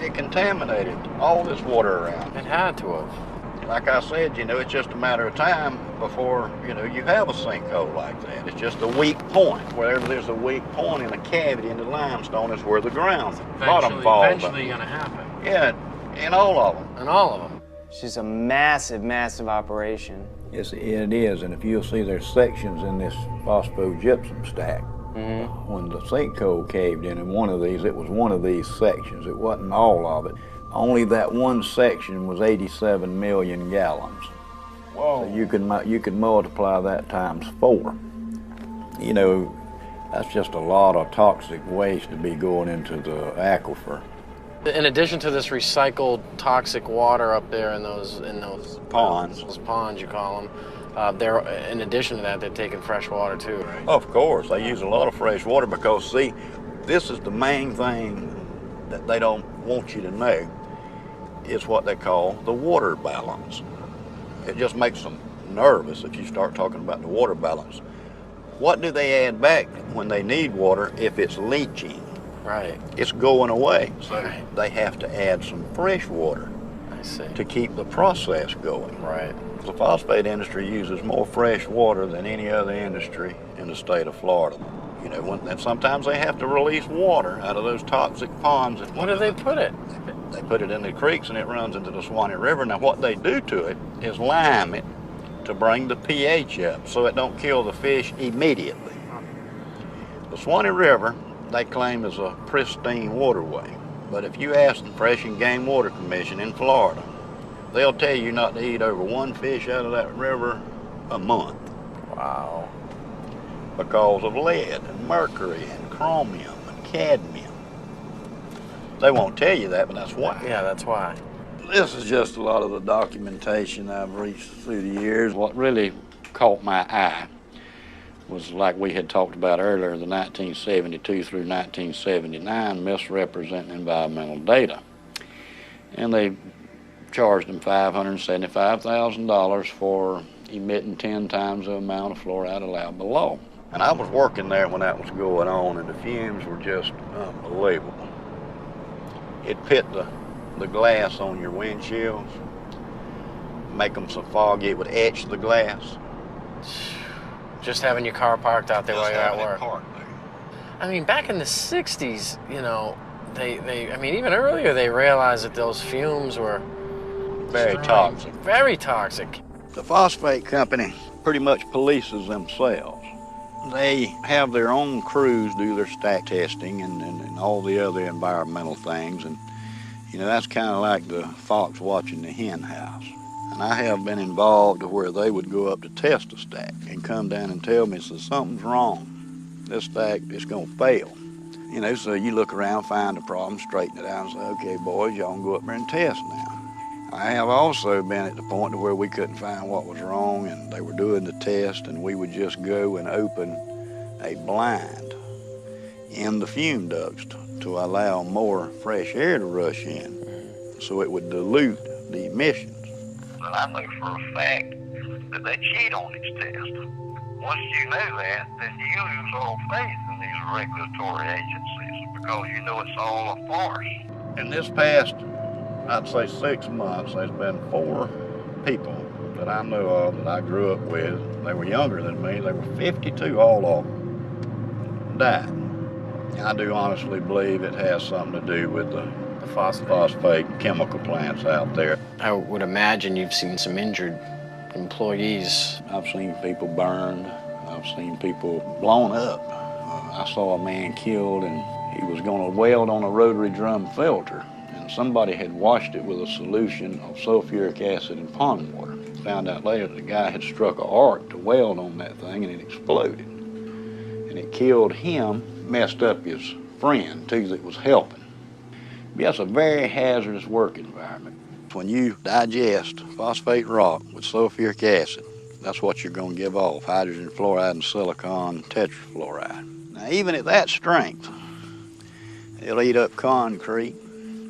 it contaminated all this water around. It had to have. Like I said, you know, it's just a matter of time before, you know, you have a sinkhole like that. It's just a weak point. Wherever there's a weak point in a cavity in the limestone is where the bottom falls. Eventually going to happen. Yeah, in all of them. In all of them. It's just a massive, massive operation. Yes, it is, and if you'll see, there's sections in this phosphogypsum stack. Mm-hmm. When the sinkhole caved in one of these, it was one of these sections. It wasn't all of it. Only that one section was 87 million gallons. Whoa. So you could multiply that times 4. You know, that's just a lot of toxic waste to be going into the aquifer. In addition to this recycled toxic water up there in those ponds, those ponds you call them, they're, in addition to that, they're taking fresh water too, right? Of course, they use a lot of fresh water because, see, this is the main thing that they don't want you to know, is what they call the water balance. It just makes them nervous if you start talking about the water balance. What do they add back when they need water if it's leaching? Right. It's going away, so they have to add some fresh water to keep the process going. Right. The phosphate industry uses more fresh water than any other industry in the state of Florida. You know, and sometimes they have to release water out of those toxic ponds. Where do they put it? They put it in the creeks and it runs into the Suwannee River. Now what they do to it is lime it to bring the pH up so it don't kill the fish immediately. The Suwannee River, they claim, is a pristine waterway. But if you ask the Fish and Game Water Commission in Florida, they'll tell you not to eat over one fish out of that river a month. Wow. Because of lead and mercury and chromium and cadmium. They won't tell you that, but that's why. Yeah, that's why. This is just a lot of the documentation I've reached through the years. What really caught my eye was, like we had talked about earlier, the 1972 through 1979 misrepresenting environmental data. And they charged them $575,000 for emitting 10 times the amount of fluoride allowed below. And I was working there when that was going on, and the fumes were just unbelievable. It pit the glass on your windshields, make them so foggy it would etch the glass. Just having your car parked out there while you're at work. Parked there. I mean, back in the 60s, you know, I mean, even earlier they realized that those fumes were very toxic. Very toxic. The phosphate company pretty much polices themselves. They have their own crews do their stack testing and all the other environmental things. And, you know, that's kind of like the fox watching the hen house. And I have been involved to where they would go up to test a stack and come down and tell me, so something's wrong. This stack is going to fail. You know, so you look around, find the problem, straighten it out, and say, okay, boys, y'all can go up there and test now. I have also been at the point to where we couldn't find what was wrong, and they were doing the test, and we would just go and open a blind in the fume ducts to allow more fresh air to rush in, so it would dilute the emissions. But I know for a fact that they cheat on these tests. Once you know that, then you lose all faith in these regulatory agencies because you know it's all a farce. In this past, I'd say 6 months, there's been 4 people that I know of that I grew up with. They were younger than me. They were 52, all of them died. And I do honestly believe it has something to do with the phosphate chemical plants out there. I would imagine you've seen some injured employees. I've seen people burned. I've seen people blown up. I saw a man killed, and he was going to weld on a rotary drum filter. And somebody had washed it with a solution of sulfuric acid and pond water. Found out later the guy had struck an arc to weld on that thing, and it exploded. And it killed him, messed up his friend, too, that was helping. But that's a very hazardous work environment. When you digest phosphate rock with sulfuric acid, that's what you're going to give off, hydrogen fluoride and silicon tetrafluoride. Now, even at that strength, it'll eat up concrete,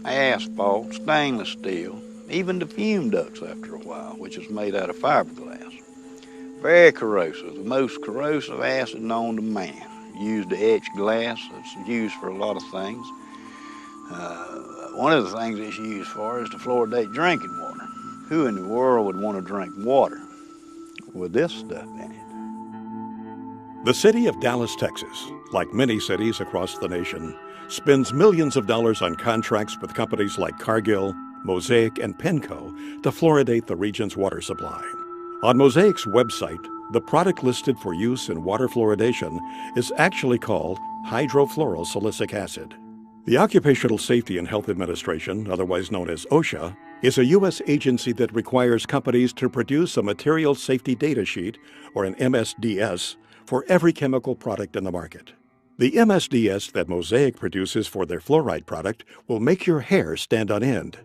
asphalt, stainless steel, even the fume ducts after a while, which is made out of fiberglass. Very corrosive, the most corrosive acid known to man. Used to etch glass, it's used for a lot of things. One of the things it's used for is to fluoridate drinking water. Who in the world would want to drink water with this stuff in it? The city of Dallas, Texas, like many cities across the nation, spends millions of dollars on contracts with companies like Cargill, Mosaic, and Penco to fluoridate the region's water supply. On Mosaic's website, the product listed for use in water fluoridation is actually called hydrofluorosilicic acid. The Occupational Safety and Health Administration, otherwise known as OSHA, is a U.S. agency that requires companies to produce a material safety data sheet, or an MSDS, for every chemical product in the market. The MSDS that Mosaic produces for their fluoride product will make your hair stand on end.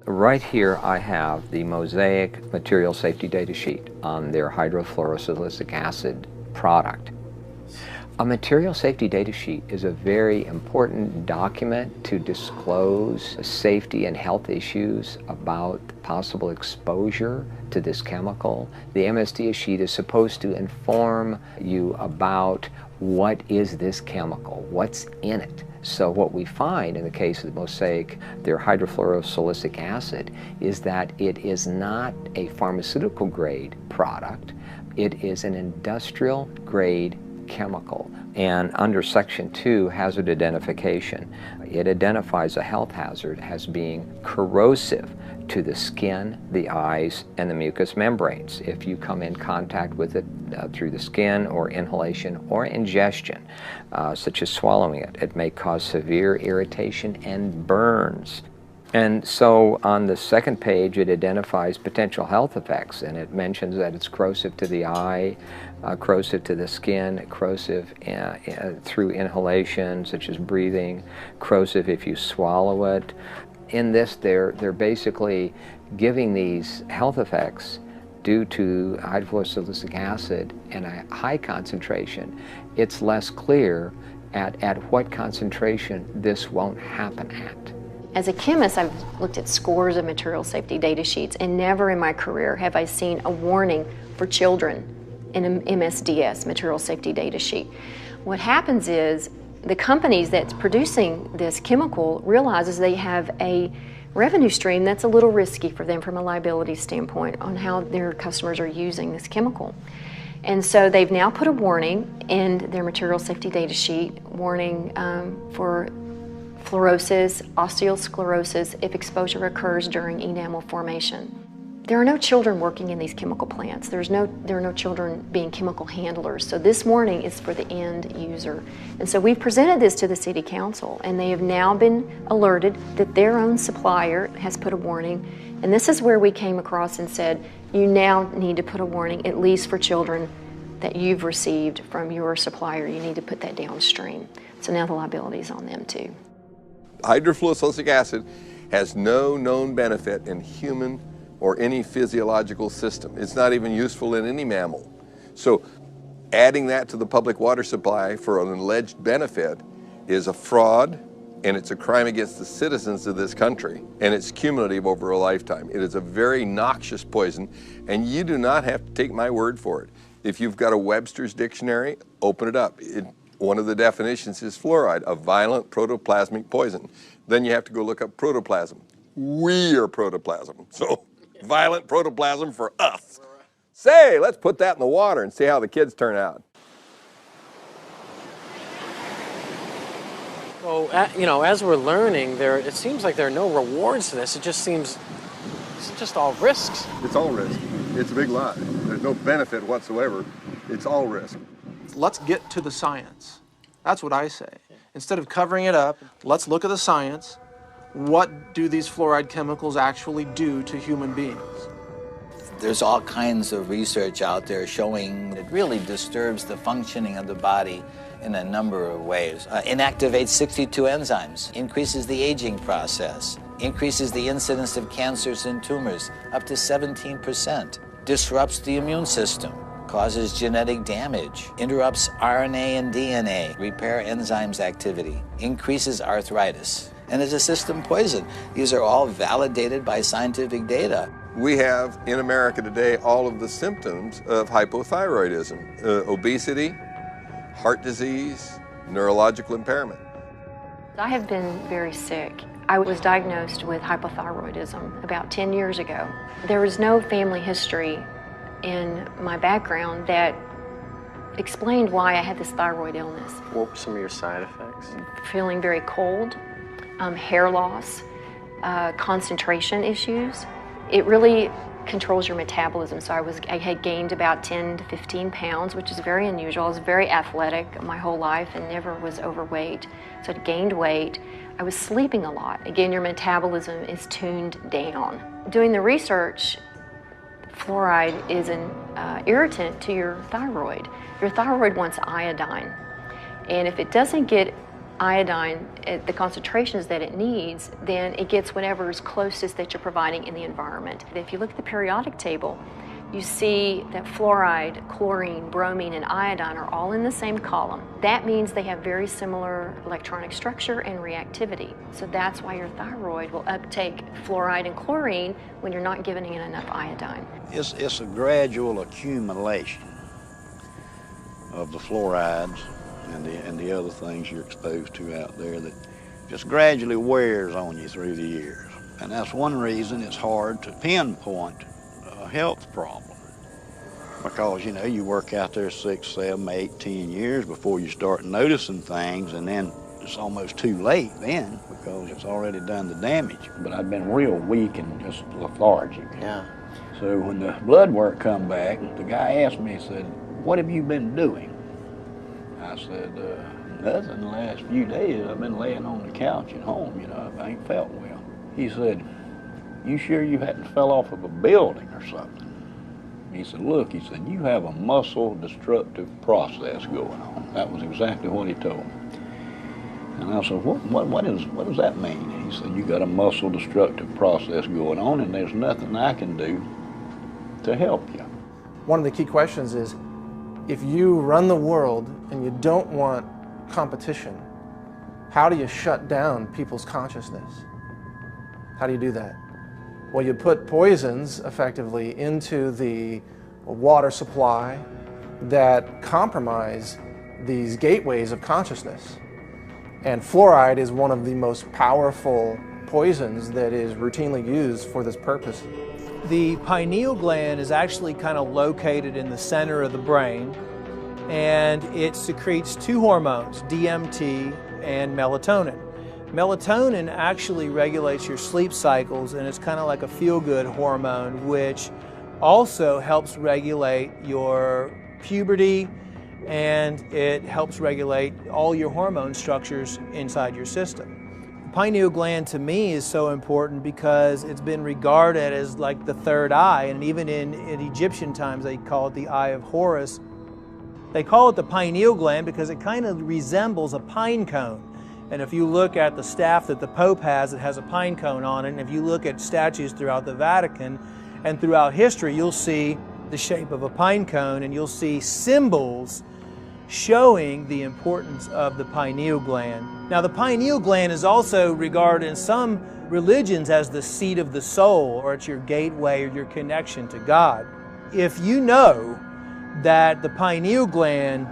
Right here I have the Mosaic material safety data sheet on their hydrofluorosilicic acid product. A material safety data sheet is a very important document to disclose safety and health issues about possible exposure to this chemical. The MSDS sheet is supposed to inform you about what is this chemical, what's in it. So what we find in the case of the Mosaic, their hydrofluorosilicic acid, is that it is not a pharmaceutical grade product. It is an industrial grade chemical. And under Section 2, hazard identification, it identifies a health hazard as being corrosive to the skin, the eyes, and the mucous membranes. If you come in contact with it through the skin or inhalation or ingestion, such as swallowing it, it may cause severe irritation and burns. And so on the second page, it identifies potential health effects, and it mentions that it's corrosive to the eye, corrosive to the skin, corrosive through inhalation, such as breathing, corrosive if you swallow it. In this, they're basically giving these health effects due to hydrofluorosilicic acid and a high concentration. It's less clear at what concentration this won't happen at. As a chemist, I've looked at scores of material safety data sheets, and never in my career have I seen a warning for children in an MSDS, material safety data sheet. What happens is the companies that's producing this chemical realizes they have a revenue stream that's a little risky for them from a liability standpoint on how their customers are using this chemical. And so they've now put a warning in their material safety data sheet, warning for fluorosis, osteosclerosis if exposure occurs during enamel formation. There are no children working in these chemical plants. There are no children being chemical handlers. So this warning is for the end user. And so we've presented this to the City Council, and they have now been alerted that their own supplier has put a warning. And this is where we came across and said, you now need to put a warning, at least for children that you've received from your supplier. You need to put that downstream. So now the liability is on them too. Hydrofluorosilicic acid has no known benefit in human or any physiological system. It's not even useful in any mammal. So adding that to the public water supply for an alleged benefit is a fraud, and it's a crime against the citizens of this country, and it's cumulative over a lifetime. It is a very noxious poison, and you do not have to take my word for it. If you've got a Webster's dictionary, open it up. One of the definitions is fluoride, a violent protoplasmic poison. Then you have to go look up protoplasm. We are protoplasm, so violent protoplasm for us. Say, let's put that in the water and see how the kids turn out. Well, you know, as we're learning, it seems like there are no rewards to this. It just seems it's just all risks. It's all risk. It's a big lie. There's no benefit whatsoever. It's all risk. Let's get to the science. That's what I say. Instead of covering it up, let's look at the science. What do these fluoride chemicals actually do to human beings? There's all kinds of research out there showing it really disturbs the functioning of the body in a number of ways. Inactivates 62 enzymes, increases the aging process, increases the incidence of cancers and tumors up to 17%, disrupts the immune system, causes genetic damage, interrupts RNA and DNA, repair enzymes activity, increases arthritis, and is a system poison. These are all validated by scientific data. We have in America today all of the symptoms of hypothyroidism, obesity, heart disease, neurological impairment. I have been very sick. I was diagnosed with hypothyroidism about 10 years ago. There was no family history in my background that explained why I had this thyroid illness. What were some of your side effects? Feeling very cold, hair loss, concentration issues. It really controls your metabolism. So I had gained about 10 to 15 pounds, which is very unusual. I was very athletic my whole life and never was overweight. So I gained weight. I was sleeping a lot. Again, your metabolism is tuned down. Doing the research, fluoride is an irritant to your thyroid. Your thyroid wants iodine. And if it doesn't get iodine at the concentrations that it needs, then it gets whatever is closest that you're providing in the environment. If you look at the periodic table, you see that fluoride, chlorine, bromine, and iodine are all in the same column. That means they have very similar electronic structure and reactivity. So that's why your thyroid will uptake fluoride and chlorine when you're not giving it enough iodine. It's a gradual accumulation of the fluorides and the other things you're exposed to out there that just gradually wears on you through the years. And that's one reason it's hard to pinpoint a health problem. Because, you know, you work out there 6, 7, 8, 10 years before you start noticing things, and then it's almost too late then because it's already done the damage. But I've been real weak and just lethargic. Yeah. So when the blood work come back, the guy asked me, he said, "What have you been doing?" I said, "Nothing. The last few days I've been laying on the couch at home, you know, I ain't felt well." He said, "You sure you hadn't fell off of a building or something?" He said, "Look," he said, "you have a muscle destructive process going on." That was exactly what he told me. And I said, what does that mean? He said, "You got a muscle destructive process going on, and there's nothing I can do to help you." One of the key questions is, if you run the world and you don't want competition, how do you shut down people's consciousness? How do you do that? Well, you put poisons effectively into the water supply that compromise these gateways of consciousness. And fluoride is one of the most powerful poisons that is routinely used for this purpose. The pineal gland is actually kind of located in the center of the brain, and it secretes two hormones, DMT and melatonin. Melatonin actually regulates your sleep cycles, and it's kind of like a feel-good hormone, which also helps regulate your puberty, and it helps regulate all your hormone structures inside your system. The pineal gland to me is so important because it's been regarded as like the third eye, and even in Egyptian times they call it the eye of Horus. They call it the pineal gland because it kind of resembles a pine cone. And if you look at the staff that the Pope has, it has a pine cone on it. And if you look at statues throughout the Vatican and throughout history, you'll see the shape of a pine cone, and you'll see symbols showing the importance of the pineal gland. Now, the pineal gland is also regarded in some religions as the seat of the soul, or it's your gateway or your connection to God. If you know that the pineal gland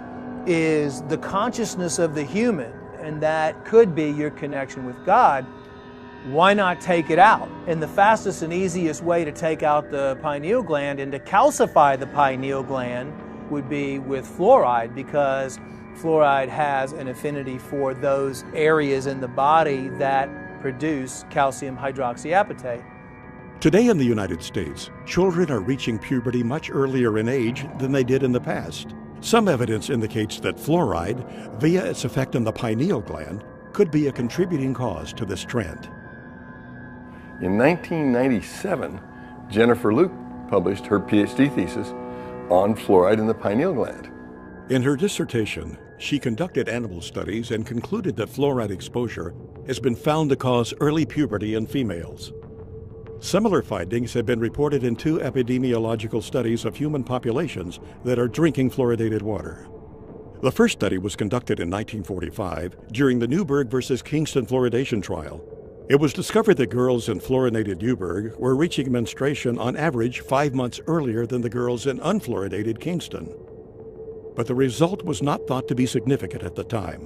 is the consciousness of the human, and that could be your connection with God, why not take it out? And the fastest and easiest way to take out the pineal gland and to calcify the pineal gland would be with fluoride, because fluoride has an affinity for those areas in the body that produce calcium hydroxyapatite. Today in the United States, children are reaching puberty much earlier in age than they did in the past. Some evidence indicates that fluoride, via its effect on the pineal gland, could be a contributing cause to this trend. In 1997, Jennifer Luke published her PhD thesis on fluoride in the pineal gland. In her dissertation, she conducted animal studies and concluded that fluoride exposure has been found to cause early puberty in females. Similar findings have been reported in 2 epidemiological studies of human populations that are drinking fluoridated water. The first study was conducted in 1945 during the Newburgh versus Kingston fluoridation trial. It was discovered that girls in fluoridated Newburgh were reaching menstruation on average 5 months earlier than the girls in unfluoridated Kingston. But the result was not thought to be significant at the time.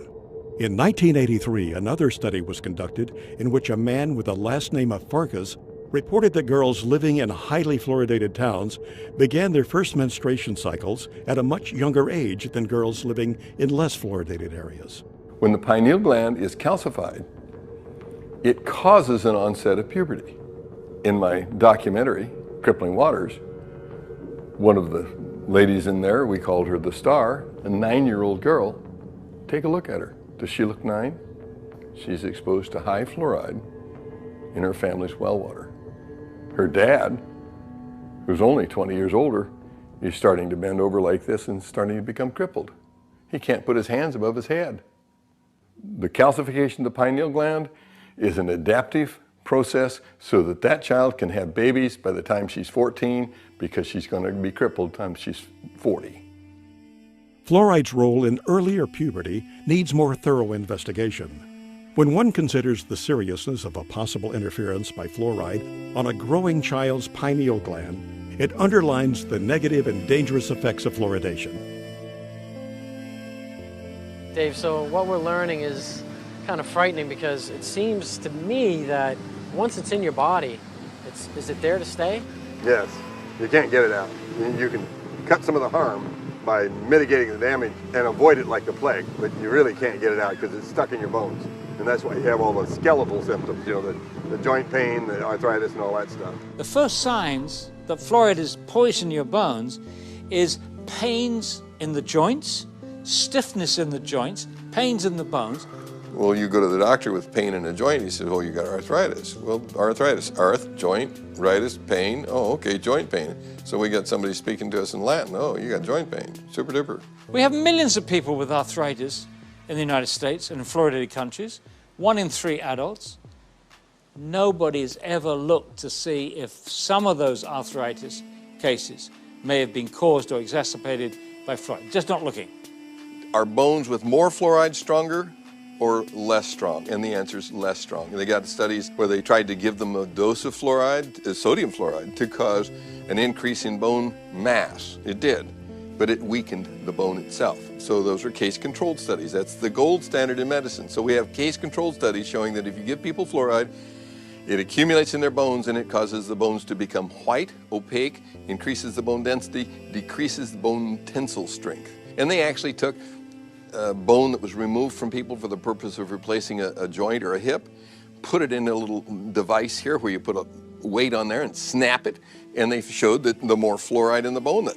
In 1983, another study was conducted in which a man with the last name of Farkas reported that girls living in highly fluoridated towns began their first menstruation cycles at a much younger age than girls living in less fluoridated areas. When the pineal gland is calcified, it causes an onset of puberty. In my documentary, Crippling Waters, one of the ladies in there, we called her the star, a 9-year-old girl. Take a look at her. Does she look 9? She's exposed to high fluoride in her family's well water. Her dad, who's only 20 years older, is starting to bend over like this and starting to become crippled. he can't put his hands above his head. The calcification of the pineal gland is an adaptive process so that that child can have babies by the time she's 14 because she's going to be crippled by the time she's 40. Fluoride's role in earlier puberty needs more thorough investigation. When one considers the seriousness of a possible interference by fluoride on a growing child's pineal gland, it underlines the negative and dangerous effects of fluoridation. Dave, so what we're learning is kind of frightening because it seems to me that once it's in your body, is it there to stay? Yes, you can't get it out. You can cut some of the harm by mitigating the damage and avoid it like the plague, but you really can't get it out because it's stuck in your bones. And that's why you have all the skeletal symptoms, you know, the joint pain, the arthritis, and all that stuff. The first signs that fluoride is poisoning your bones is pains in the joints, stiffness in the joints, pains in the bones. Well, you go to the doctor with pain in a joint, he says, oh, you got arthritis. Well, arthritis, joint, ritis, pain, oh, okay, joint pain. So we got somebody speaking to us in Latin, oh, you got joint pain, super duper. We have millions of people with arthritis in the United States and in fluoridated countries, 1 in 3 adults. Nobody's ever looked to see if some of those arthritis cases may have been caused or exacerbated by fluoride. Just not looking. Are bones with more fluoride stronger or less strong? And the answer is less strong. And they got studies where they tried to give them a dose of fluoride, sodium fluoride, to cause an increase in bone mass. It did, but it weakened the bone itself. So those are case-controlled studies. That's the gold standard in medicine. So we have case-controlled studies showing that if you give people fluoride, it accumulates in their bones and it causes the bones to become white, opaque, increases the bone density, decreases the bone tensile strength. And they actually took bone that was removed from people for the purpose of replacing a joint or a hip, put it in a little device here where you put a weight on there and snap it, and they showed that the more fluoride in the bone, the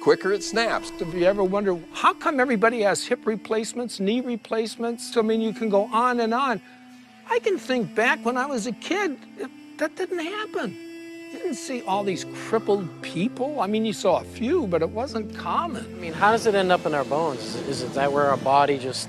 quicker it snaps. Have you ever wondered, how come everybody has hip replacements, knee replacements? I mean, you can go on and on. I can think back when I was a kid, that didn't happen. You didn't see all these crippled people. I mean, you saw a few, but it wasn't common. I mean, how does it end up in our bones? Is it that where our body just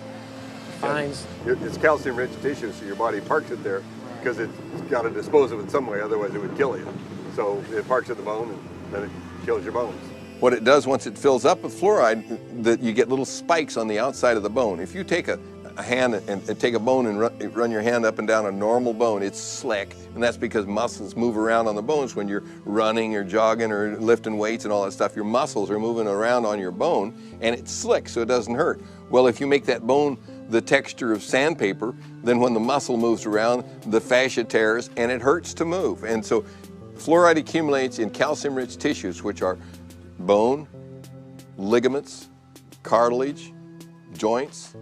finds? It's calcium-rich tissue, so your body parks it there because it's got to dispose of it some way, otherwise it would kill you. So it parks in the bone and then it kills your bones. What it does once it fills up with fluoride, that you get little spikes on the outside of the bone. If you take a hand and take a bone and run your hand up and down a normal bone, it's slick, and that's because muscles move around on the bones when you're running or jogging or lifting weights and all that stuff. Your muscles are moving around on your bone, and it's slick, so it doesn't hurt. Well, if you make that bone the texture of sandpaper, then when the muscle moves around, the fascia tears, and it hurts to move. And so fluoride accumulates in calcium-rich tissues, which are bone, ligaments, cartilage, joints,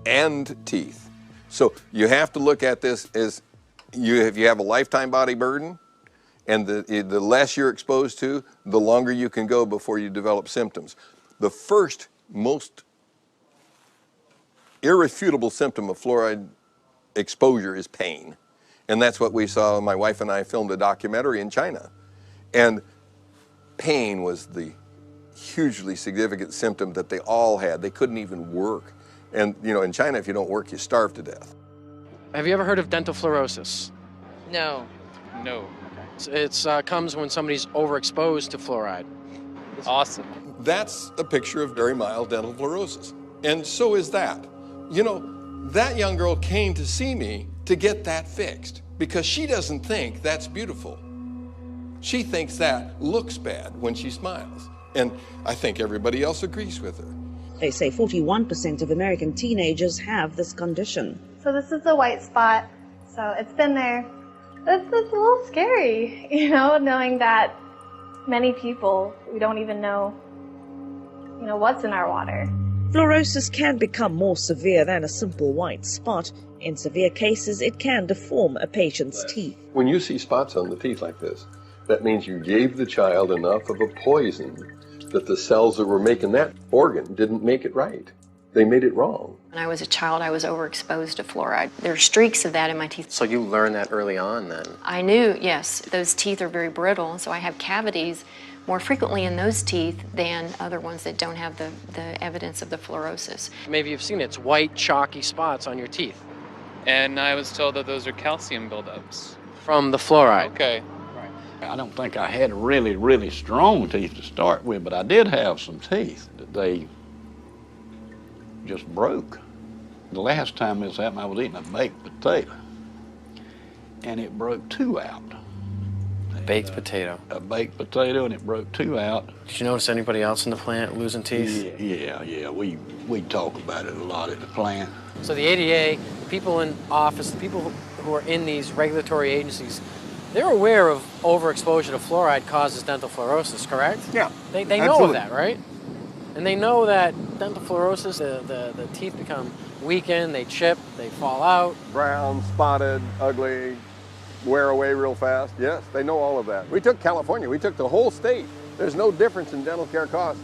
and teeth. So you have to look at this as if you have a lifetime body burden, and the less you're exposed to, the longer you can go before you develop symptoms. The first most irrefutable symptom of fluoride exposure is pain. And that's what we saw. My wife and I filmed a documentary in China. And pain was the hugely significant symptom that they all had. They couldn't even work. And, you know, in China, if you don't work, you starve to death. Have you ever heard of dental fluorosis? No. No. It comes when somebody's overexposed to fluoride. Awesome. That's a picture of very mild dental fluorosis. And so is that. You know, that young girl came to see me to get that fixed because she doesn't think that's beautiful. She thinks that looks bad when she smiles. And I think everybody else agrees with her. They say 41% of American teenagers have this condition. So this is the white spot. So it's been there. It's a little scary, you know, knowing that many people, we don't even know, you know, what's in our water. Fluorosis can become more severe than a simple white spot. In severe cases, it can deform a patient's teeth. When you see spots on the teeth like this, that means you gave the child enough of a poison that the cells that were making that organ didn't make it right. They made it wrong. When I was a child, I was overexposed to fluoride. There are streaks of that in my teeth. So you learned that early on then? I knew, yes, those teeth are very brittle, so I have cavities more frequently in those teeth than other ones that don't have the evidence of the fluorosis. Maybe you've seen it. It's white, chalky spots on your teeth. And I was told that those are calcium buildups. From the fluoride. Okay. I don't think I had really, really strong teeth to start with, but I did have some teeth that they just broke. The last time this happened, I was eating a baked potato, and it broke 2 out. Baked potato. A baked potato, and it broke 2 out. Did you notice anybody else in the plant losing teeth? Yeah. We talk about it a lot at the plant. So the ADA, people in office, the people who are in these regulatory agencies, they're aware of overexposure to fluoride causes dental fluorosis, correct? Yeah. They know of that, right? And they know that dental fluorosis, the teeth become weakened, they chip, they fall out. Brown, spotted, ugly, wear away real fast. Yes, they know all of that. We took California, we took the whole state. There's no difference in dental care costs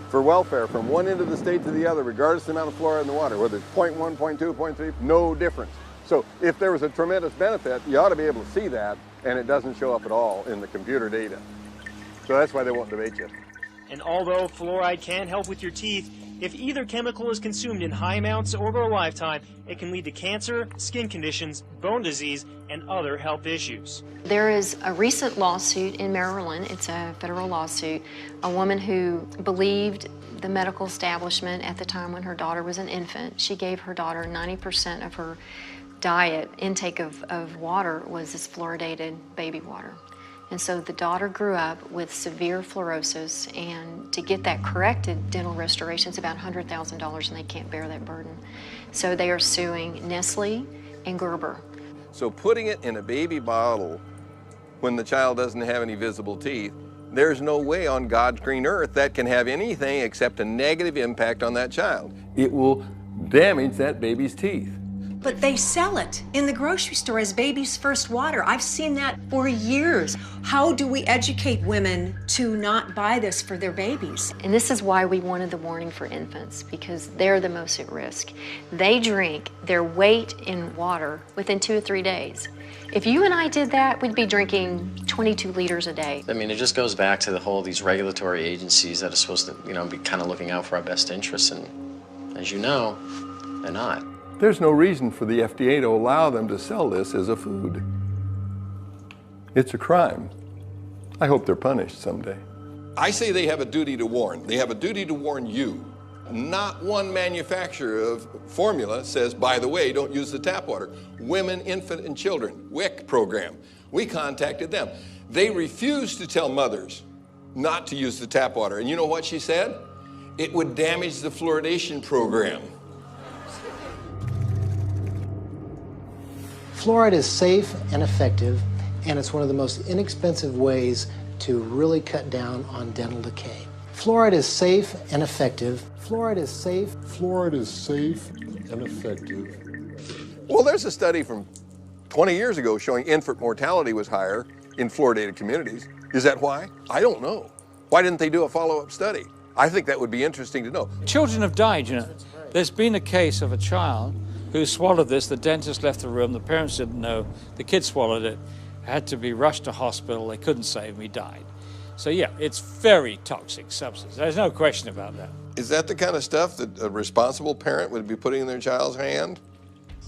for welfare from one end of the state to the other, regardless of the amount of fluoride in the water, whether it's 0.1, 0.2, 0.3, no difference. So if there was a tremendous benefit, you ought to be able to see that, and it doesn't show up at all in the computer data. So that's why they won't debate you. And although fluoride can help with your teeth, if either chemical is consumed in high amounts over a lifetime, it can lead to cancer, skin conditions, bone disease, and other health issues. There is a recent lawsuit in Maryland, it's a federal lawsuit, a woman who believed the medical establishment at the time when her daughter was an infant. She gave her daughter 90% of her diet, intake of water was this fluoridated baby water. And so the daughter grew up with severe fluorosis, and to get that corrected, dental restoration is about $100,000, and they can't bear that burden. So they are suing Nestle and Gerber. So putting it in a baby bottle when the child doesn't have any visible teeth, there's no way on God's green earth that can have anything except a negative impact on that child. It will damage that baby's teeth. But they sell it in the grocery store as baby's first water. I've seen that for years. How do we educate women to not buy this for their babies? And this is why we wanted the warning for infants, because they're the most at risk. They drink their weight in water within 2 or 3 days. If you and I did that, we'd be drinking 22 liters a day. I mean, it just goes back to the whole, these regulatory agencies that are supposed to, be kind of looking out for our best interests, and as you know, they're not. There's no reason for the FDA to allow them to sell this as a food. It's a crime. I hope they're punished someday. I say they have a duty to warn. They have a duty to warn you. Not one manufacturer of formula says, by the way, don't use the tap water. Women, infant, and children, WIC program. We contacted them. They refused to tell mothers not to use the tap water. And you know what she said? It would damage the fluoridation program. Fluoride is safe and effective, and it's one of the most inexpensive ways to really cut down on dental decay. Fluoride is safe and effective. Fluoride is safe. Fluoride is safe and effective. Well, there's a study from 20 years ago showing infant mortality was higher in fluoridated communities. Is that why? I don't know. Why didn't they do a follow-up study? I think that would be interesting to know. Children have died, There's been a case of a child who swallowed this. The dentist left the room. The parents didn't know. The kid swallowed it, had to be rushed to hospital. They couldn't save him. He died. So yeah, it's very toxic substance. There's no question about that. Is that the kind of stuff that a responsible parent would be putting in their child's hand?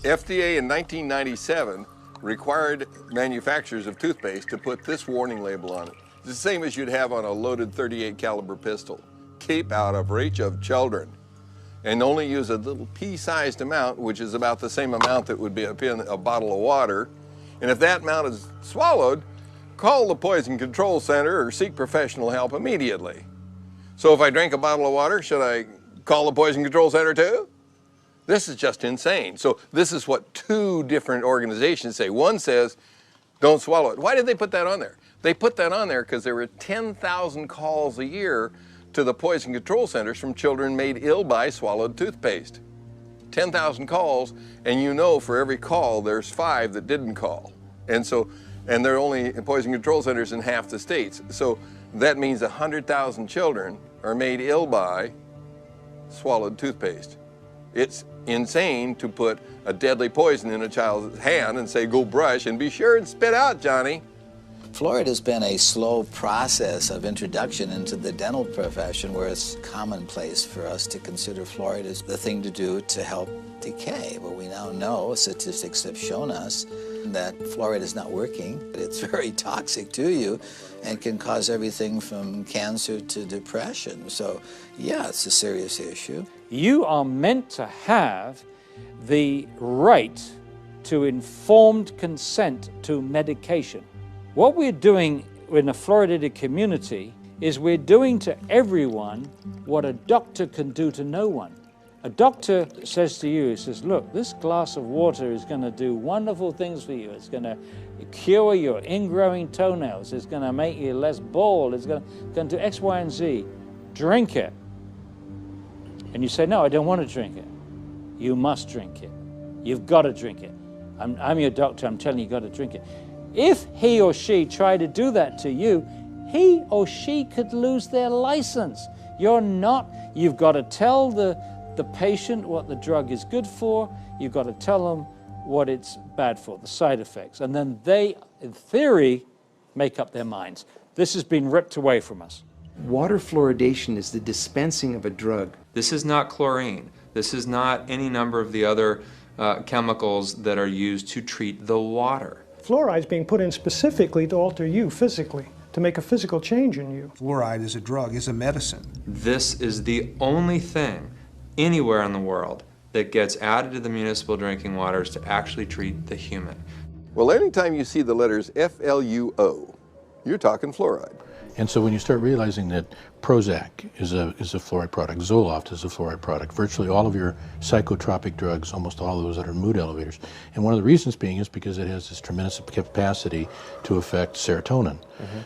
FDA in 1997 required manufacturers of toothpaste to put this warning label on it. It's the same as you'd have on a loaded .38 caliber pistol. Keep out of reach of children. And only use a little pea-sized amount, which is about the same amount that would be a bottle of water. And if that amount is swallowed, call the Poison Control Center or seek professional help immediately. So if I drink a bottle of water, should I call the Poison Control Center too? This is just insane. So this is what 2 different organizations say. One says, don't swallow it. Why did they put that on there? They put that on there because there were 10,000 calls a year to the Poison Control Centers from children made ill by swallowed toothpaste. 10,000 calls, and for every call, there's 5 that didn't call. And there are only Poison Control Centers in half the states. So that means 100,000 children are made ill by swallowed toothpaste. It's insane to put a deadly poison in a child's hand and say, go brush and be sure and spit out, Johnny. Fluoride has been a slow process of introduction into the dental profession where it's commonplace for us to consider fluoride as the thing to do to help decay. But we now know, statistics have shown us, that fluoride is not working. It's very toxic to you and can cause everything from cancer to depression. So, yeah, it's a serious issue. You are meant to have the right to informed consent to medication. What we're doing in a fluoridated community is we're doing to everyone what a doctor can do to no one. A doctor says to you, he says, look, this glass of water is going to do wonderful things for you. It's going to cure your ingrowing toenails. It's going to make you less bald. It's going to do X, Y, and Z. Drink it. And you say, no, I don't want to drink it. You must drink it. You've got to drink it. I'm your doctor. I'm telling you, you've got to drink it. If he or she tried to do that to you, he or she could lose their license. You're not. You've got to tell the patient what the drug is good for. You've got to tell them what it's bad for, the side effects. And then they, in theory, make up their minds. This has been ripped away from us. Water fluoridation is the dispensing of a drug. This is not chlorine. This is not any number of the other chemicals that are used to treat the water. Fluoride is being put in specifically to alter you physically, to make a physical change in you. Fluoride is a drug, is a medicine. This is the only thing anywhere in the world that gets added to the municipal drinking waters to actually treat the human. Well, anytime you see the letters FLUO, you're talking fluoride. And so when you start realizing that Prozac is a fluoride product, Zoloft is a fluoride product, virtually all of your psychotropic drugs, almost all of those that are mood elevators. And one of the reasons being is because it has this tremendous capacity to affect serotonin.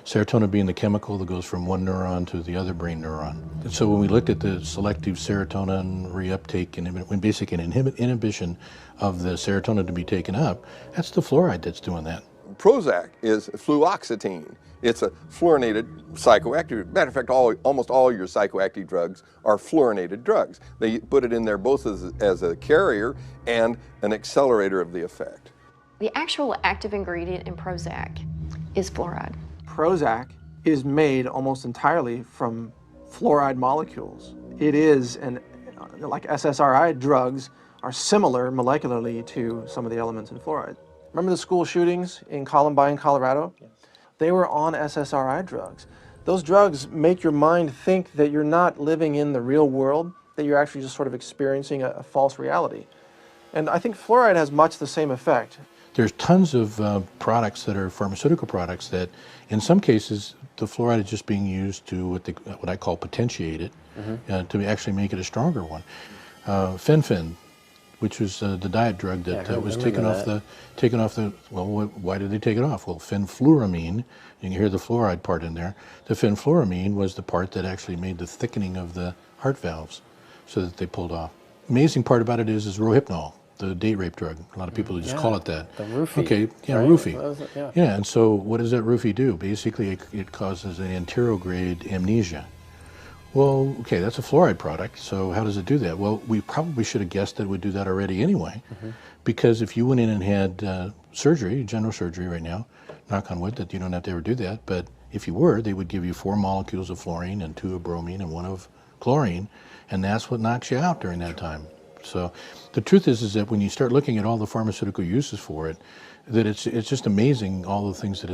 Serotonin being the chemical that goes from one neuron to the other brain neuron. And so when we looked at the selective serotonin reuptake and basically an inhibition of the serotonin to be taken up, that's the fluoride that's doing that. Prozac is fluoxetine. It's a fluorinated psychoactive. Matter of fact, almost all your psychoactive drugs are fluorinated drugs. They put it in there both as a carrier and an accelerator of the effect. The actual active ingredient in Prozac is fluoride. Prozac is made almost entirely from fluoride molecules. It is, like SSRI drugs, are similar molecularly to some of the elements in fluoride. Remember the school shootings in Columbine, Colorado? Yes. They were on SSRI drugs. Those drugs make your mind think that you're not living in the real world, that you're actually just sort of experiencing a false reality. And I think fluoride has much the same effect. There's tons of products that are pharmaceutical products that, in some cases, the fluoride is just being used to what I call potentiate it, to actually make it a stronger one. Fen-Phen, which was the diet drug that was taken off the, well, why did they take it off? Well, fenfluramine, you can hear the fluoride part in there. The fenfluramine was the part that actually made the thickening of the heart valves so that they pulled off. Amazing part about it is Rohypnol, the date rape drug. A lot of people just call it that. The roofie. Okay, yeah, right? Roofie. Yeah, and so what does that roofie do? Basically, it causes an anterograde amnesia. Well, okay, that's a fluoride product, so how does it do that? Well, we probably should have guessed that it would do that already anyway, because if you went in and had surgery, general surgery right now, knock on wood that you don't have to ever do that, but if you were, they would give you 4 molecules of fluorine and 2 of bromine and 1 of chlorine, and that's what knocks you out during that time. So the truth is that when you start looking at all the pharmaceutical uses for it, that it's just amazing all the things that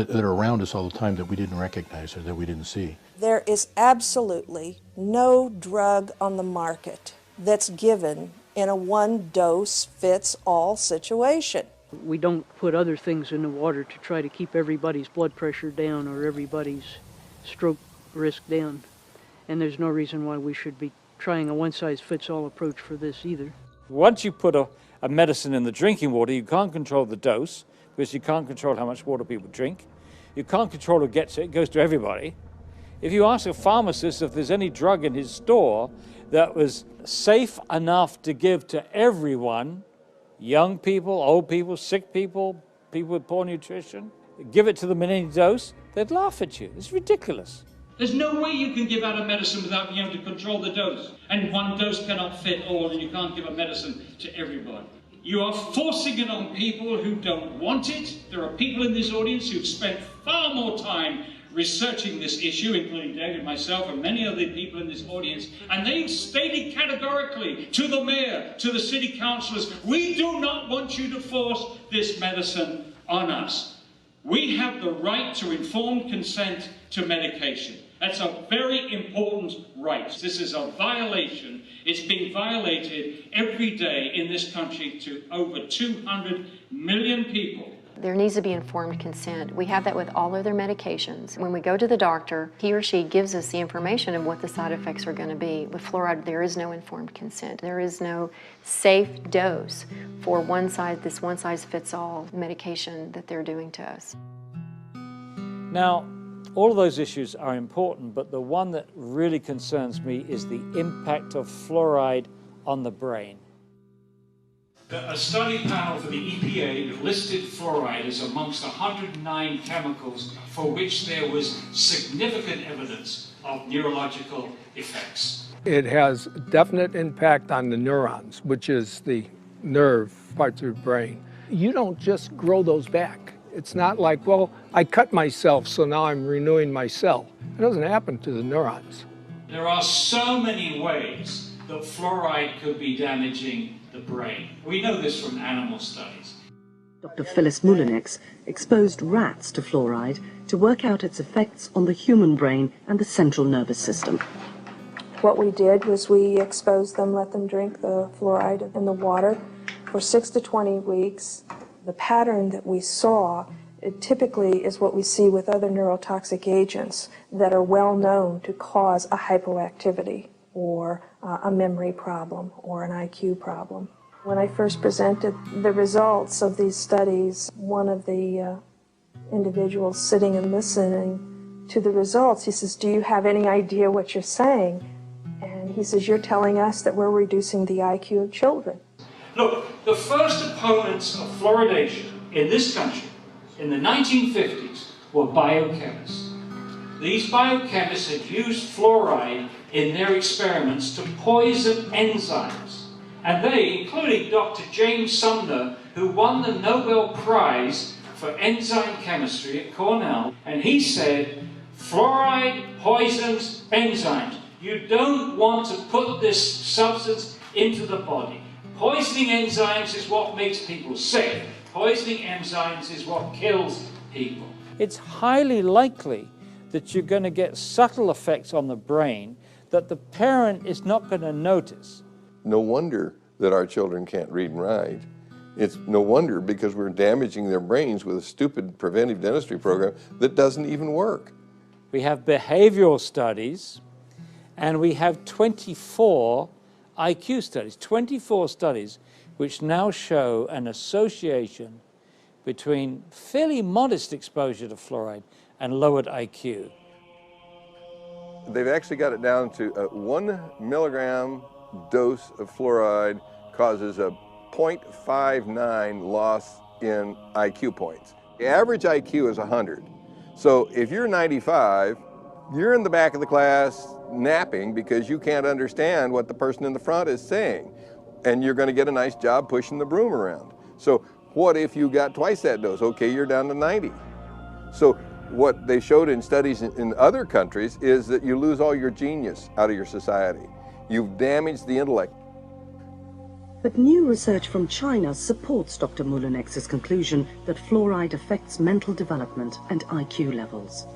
are around us all the time that we didn't recognize or that we didn't see. There is absolutely no drug on the market that's given in a one-dose-fits-all situation. We don't put other things in the water to try to keep everybody's blood pressure down or everybody's stroke risk down. And there's no reason why we should be trying a one-size-fits-all approach for this either. Once you put a medicine in the drinking water, you can't control the dose because you can't control how much water people drink. You can't control who gets it. It goes to everybody. If you ask a pharmacist if there's any drug in his store that was safe enough to give to everyone, young people, old people, sick people, people with poor nutrition, give it to them in any dose, they'd laugh at you. It's ridiculous. There's no way you can give out a medicine without being able to control the dose. And one dose cannot fit all, and you can't give a medicine to everybody. You are forcing it on people who don't want it. There are people in this audience who've spent far more time researching this issue, including David, myself, and many other people in this audience, and they've stated categorically to the mayor, to the city councillors, we do not want you to force this medicine on us. We have the right to informed consent to medication. That's a very important right. This is a violation. It's being violated every day in this country to over 200 million people. There needs to be informed consent. We have that with all other medications. When we go to the doctor, he or she gives us the information of what the side effects are going to be. With fluoride, there is no informed consent. There is no safe dose for this one-size-fits-all medication that they're doing to us. Now, all of those issues are important, but the one that really concerns me is the impact of fluoride on the brain. A study panel for the EPA listed fluoride as amongst 109 chemicals for which there was significant evidence of neurological effects. It has definite impact on the neurons, which is the nerve parts of the brain. You don't just grow those back. It's not like, well, I cut myself, so now I'm renewing my cell. It doesn't happen to the neurons. There are so many ways that fluoride could be damaging the brain. We know this from animal studies. Dr. Phyllis Moulinex exposed rats to fluoride to work out its effects on the human brain and the central nervous system. What we did was we exposed them, let them drink the fluoride in the water for 6 to 20 weeks. The pattern that we saw, it typically is what we see with other neurotoxic agents that are well known to cause a hypoactivity or a memory problem or an IQ problem. When I first presented the results of these studies, one of the individuals sitting and listening to the results, he says, "Do you have any idea what you're saying?" And he says, "You're telling us that we're reducing the IQ of children." Look, the first opponents of fluoridation in this country in the 1950s were biochemists. These biochemists had used fluoride in their experiments to poison enzymes. And they, including Dr. James Sumner, who won the Nobel Prize for enzyme chemistry at Cornell, and he said, fluoride poisons enzymes. You don't want to put this substance into the body. Poisoning enzymes is what makes people sick. Poisoning enzymes is what kills people. It's highly likely that you're going to get subtle effects on the brain that the parent is not going to notice. No wonder that our children can't read and write. It's no wonder because we're damaging their brains with a stupid preventive dentistry program that doesn't even work. We have behavioral studies, and we have 24 IQ studies, 24 studies which now show an association between fairly modest exposure to fluoride and lowered IQ. They've actually got it down to a 1 milligram dose of fluoride causes a 0.59 loss in IQ points. The average IQ is 100. So if you're 95, you're in the back of the class napping because you can't understand what the person in the front is saying. And you're going to get a nice job pushing the broom around. So what if you got twice that dose? Okay, you're down to 90. So what they showed in studies in other countries is that you lose all your genius out of your society. You've damaged the intellect. But new research from China supports Dr. Moulinex's conclusion that fluoride affects mental development and IQ levels.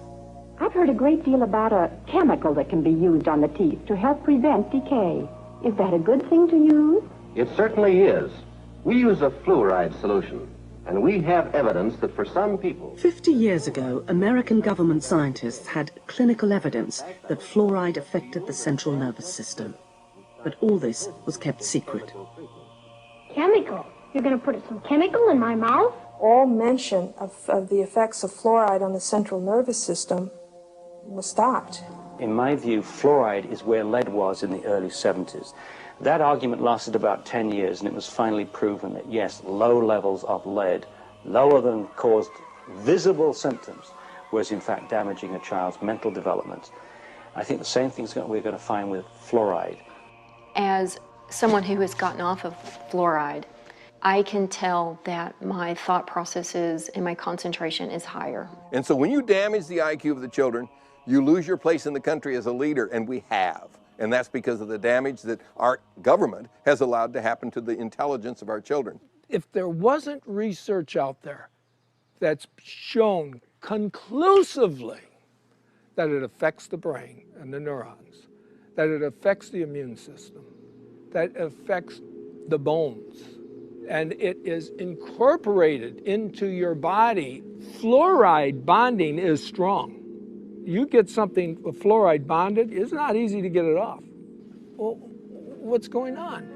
I've heard a great deal about a chemical that can be used on the teeth to help prevent decay. Is that a good thing to use? It certainly is. We use a fluoride solution, and we have evidence that for some people... 50 years ago, American government scientists had clinical evidence that fluoride affected the central nervous system. But all this was kept secret. Chemical? You're going to put some chemical in my mouth? All mention of the effects of fluoride on the central nervous system was stopped. In my view, fluoride is where lead was in the early 70s. That argument lasted about 10 years, and it was finally proven that, yes, low levels of lead, lower than caused visible symptoms, was in fact damaging a child's mental development. I think the same thing we're going to find with fluoride. As someone who has gotten off of fluoride, I can tell that my thought processes and my concentration is higher. And so when you damage the IQ of the children, you lose your place in the country as a leader, and we have. And that's because of the damage that our government has allowed to happen to the intelligence of our children. If there wasn't research out there that's shown conclusively that it affects the brain and the neurons, that it affects the immune system, that it affects the bones, and it is incorporated into your body, fluoride bonding is strong. You get something fluoride bonded, it's not easy to get it off. Well, what's going on?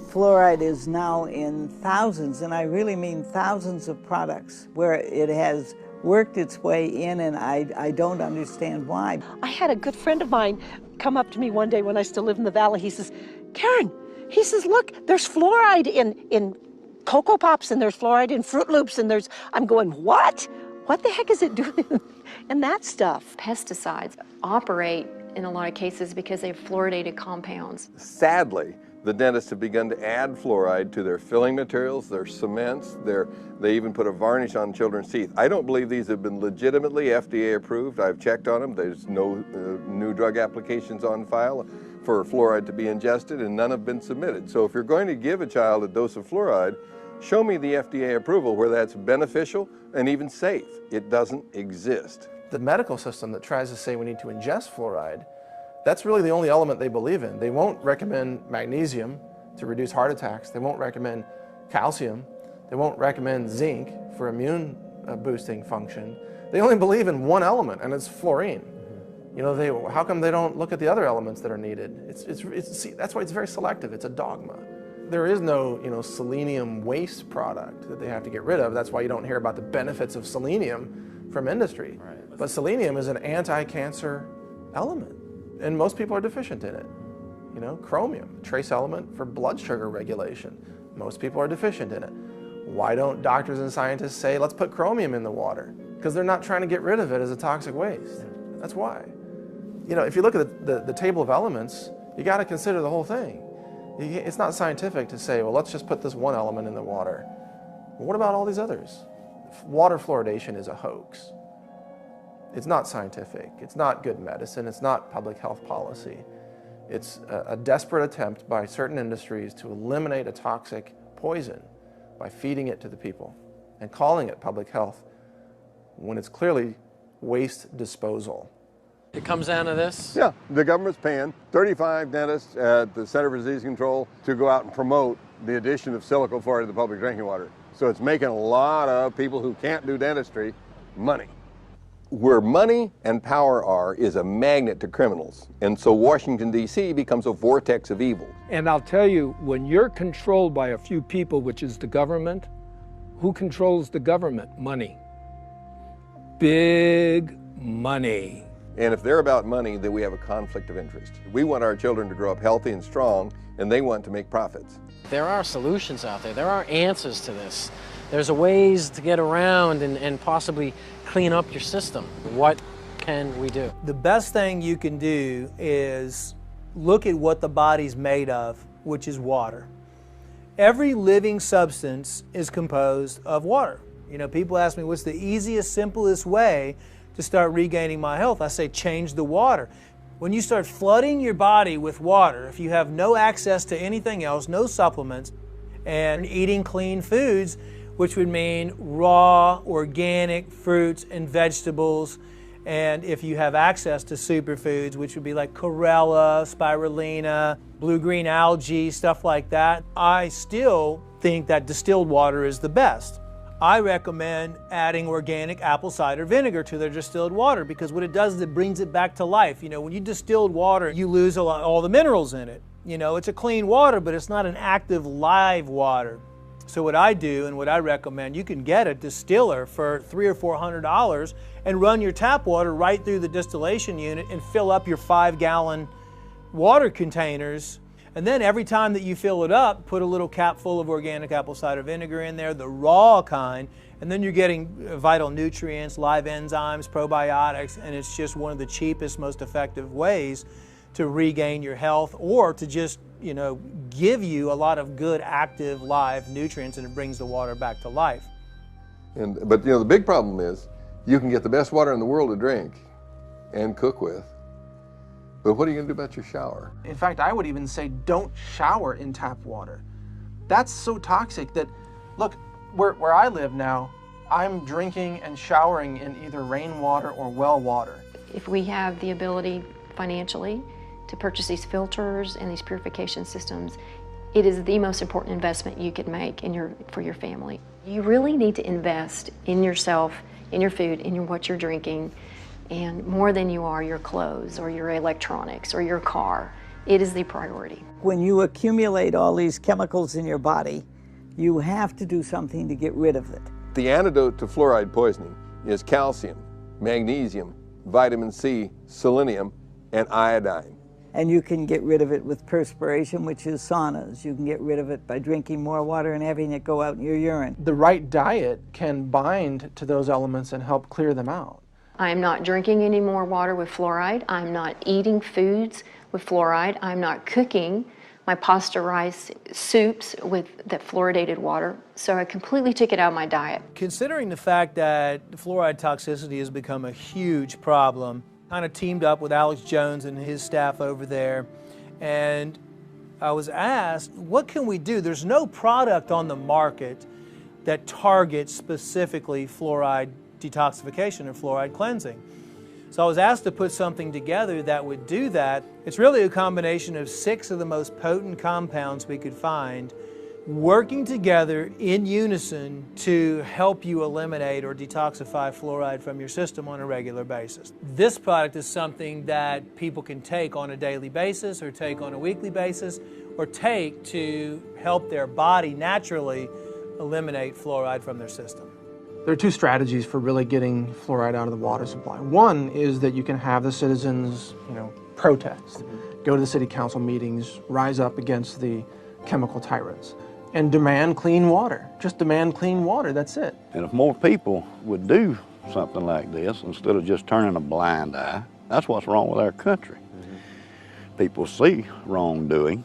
Fluoride is now in thousands, and I really mean thousands of products where it has worked its way in, and I don't understand why. I had a good friend of mine come up to me one day when I still lived in the valley. He says, Karen, he says, look, there's fluoride in Cocoa Pops, and there's fluoride in Fruit Loops, and I'm going, what? What the heck is it doing in that stuff? Pesticides operate in a lot of cases because they have fluoridated compounds. Sadly, the dentists have begun to add fluoride to their filling materials, their cements, they even put a varnish on children's teeth. I don't believe these have been legitimately FDA approved. I've checked on them. There's no new drug applications on file for fluoride to be ingested, and none have been submitted. So if you're going to give a child a dose of fluoride, show me the FDA approval where that's beneficial and even safe. It doesn't exist. The medical system that tries to say we need to ingest fluoride, that's really the only element they believe in. They won't recommend magnesium to reduce heart attacks. They won't recommend calcium. They won't recommend zinc for immune boosting function. They only believe in one element, and it's fluorine. You know, how come they don't look at the other elements that are needed? See, that's why it's very selective. It's a dogma. There is no, selenium waste product that they have to get rid of. That's why you don't hear about the benefits of selenium from industry. Right. But selenium is an anti-cancer element, and most people are deficient in it. Chromium, trace element for blood sugar regulation. Most people are deficient in it. Why don't doctors and scientists say, let's put chromium in the water? Because they're not trying to get rid of it as a toxic waste. That's why. If you look at the table of elements, you got to consider the whole thing. It's not scientific to say, well, let's just put this one element in the water. Well, what about all these others? Water fluoridation is a hoax. It's not scientific. It's not good medicine. It's not public health policy. It's a desperate attempt by certain industries to eliminate a toxic poison by feeding it to the people and calling it public health when it's clearly waste disposal. It comes down to this? Yeah, the government's paying 35 dentists at the Center for Disease Control to go out and promote the addition of silicon fluoride to the public drinking water. So it's making a lot of people who can't do dentistry money. Where money and power are is a magnet to criminals. And so Washington, D.C. becomes a vortex of evil. And I'll tell you, when you're controlled by a few people, which is the government, who controls the government? Money. Big money. And if they're about money, then we have a conflict of interest. We want our children to grow up healthy and strong, and they want to make profits. There are solutions out there. There are answers to this. There's a ways to get around and possibly clean up your system. What can we do? The best thing you can do is look at what the body's made of, which is water. Every living substance is composed of water. People ask me, what's the easiest, simplest way to start regaining my health? I say, change the water. When you start flooding your body with water, if you have no access to anything else, no supplements, and eating clean foods, which would mean raw, organic fruits and vegetables, and if you have access to superfoods, which would be like chlorella, spirulina, blue-green algae, stuff like that, I still think that distilled water is the best. I recommend adding organic apple cider vinegar to their distilled water because what it does is it brings it back to life. When you distilled water, you lose all the minerals in it. It's a clean water, but it's not an active live water. So what I do and what I recommend, you can get a distiller for $300 or $400 and run your tap water right through the distillation unit and fill up your 5-gallon water containers. And then every time that you fill it up, put a little cap full of organic apple cider vinegar in there, the raw kind, and then you're getting vital nutrients, live enzymes, probiotics, and it's just one of the cheapest, most effective ways to regain your health or to just, you know, give you a lot of good, active, live nutrients, and it brings the water back to life. But you know, the big problem is you can get the best water in the world to drink and cook with, but what are you going to do about your shower? In fact, I would even say don't shower in tap water. That's so toxic that, look, where I live now, I'm drinking and showering in either rainwater or well water. If we have the ability financially to purchase these filters and these purification systems, it is the most important investment you could make for your family. You really need to invest in yourself, in your food, in what you're drinking, and more than you are your clothes or your electronics or your car. It is the priority. When you accumulate all these chemicals in your body, you have to do something to get rid of it. The antidote to fluoride poisoning is calcium, magnesium, vitamin C, selenium, and iodine. And you can get rid of it with perspiration, which is saunas. You can get rid of it by drinking more water and having it go out in your urine. The right diet can bind to those elements and help clear them out. I'm not drinking any more water with fluoride. I'm not eating foods with fluoride. I'm not cooking my pasta rice soups with that fluoridated water. So I completely took it out of my diet. Considering the fact that fluoride toxicity has become a huge problem, kind of teamed up with Alex Jones and his staff over there, and I was asked, what can we do? There's no product on the market that targets specifically fluoride detoxification and fluoride cleansing. So I was asked to put something together that would do that. It's really a combination of 6 of the most potent compounds we could find working together in unison to help you eliminate or detoxify fluoride from your system on a regular basis. This product is something that people can take on a daily basis or take on a weekly basis or take to help their body naturally eliminate fluoride from their system. There are 2 strategies for really getting fluoride out of the water supply. One is that you can have the citizens, protest, go to the city council meetings, rise up against the chemical tyrants, and demand clean water. Just demand clean water, that's it. And if more people would do something like this, instead of just turning a blind eye, that's what's wrong with our country. People see wrongdoing,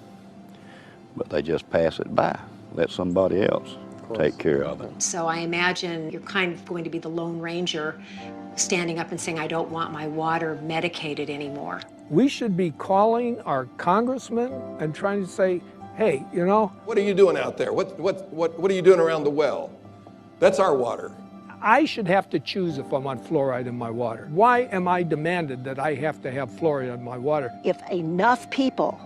but they just pass it by, let somebody else take care of it. So I imagine you're kind of going to be the Lone Ranger standing up and saying, I don't want my water medicated anymore. We should be calling our congressmen and trying to say, hey, What are you doing out there? What are you doing around the well? That's our water. I should have to choose if I want fluoride in my water. Why am I demanded that I have to have fluoride in my water? If enough people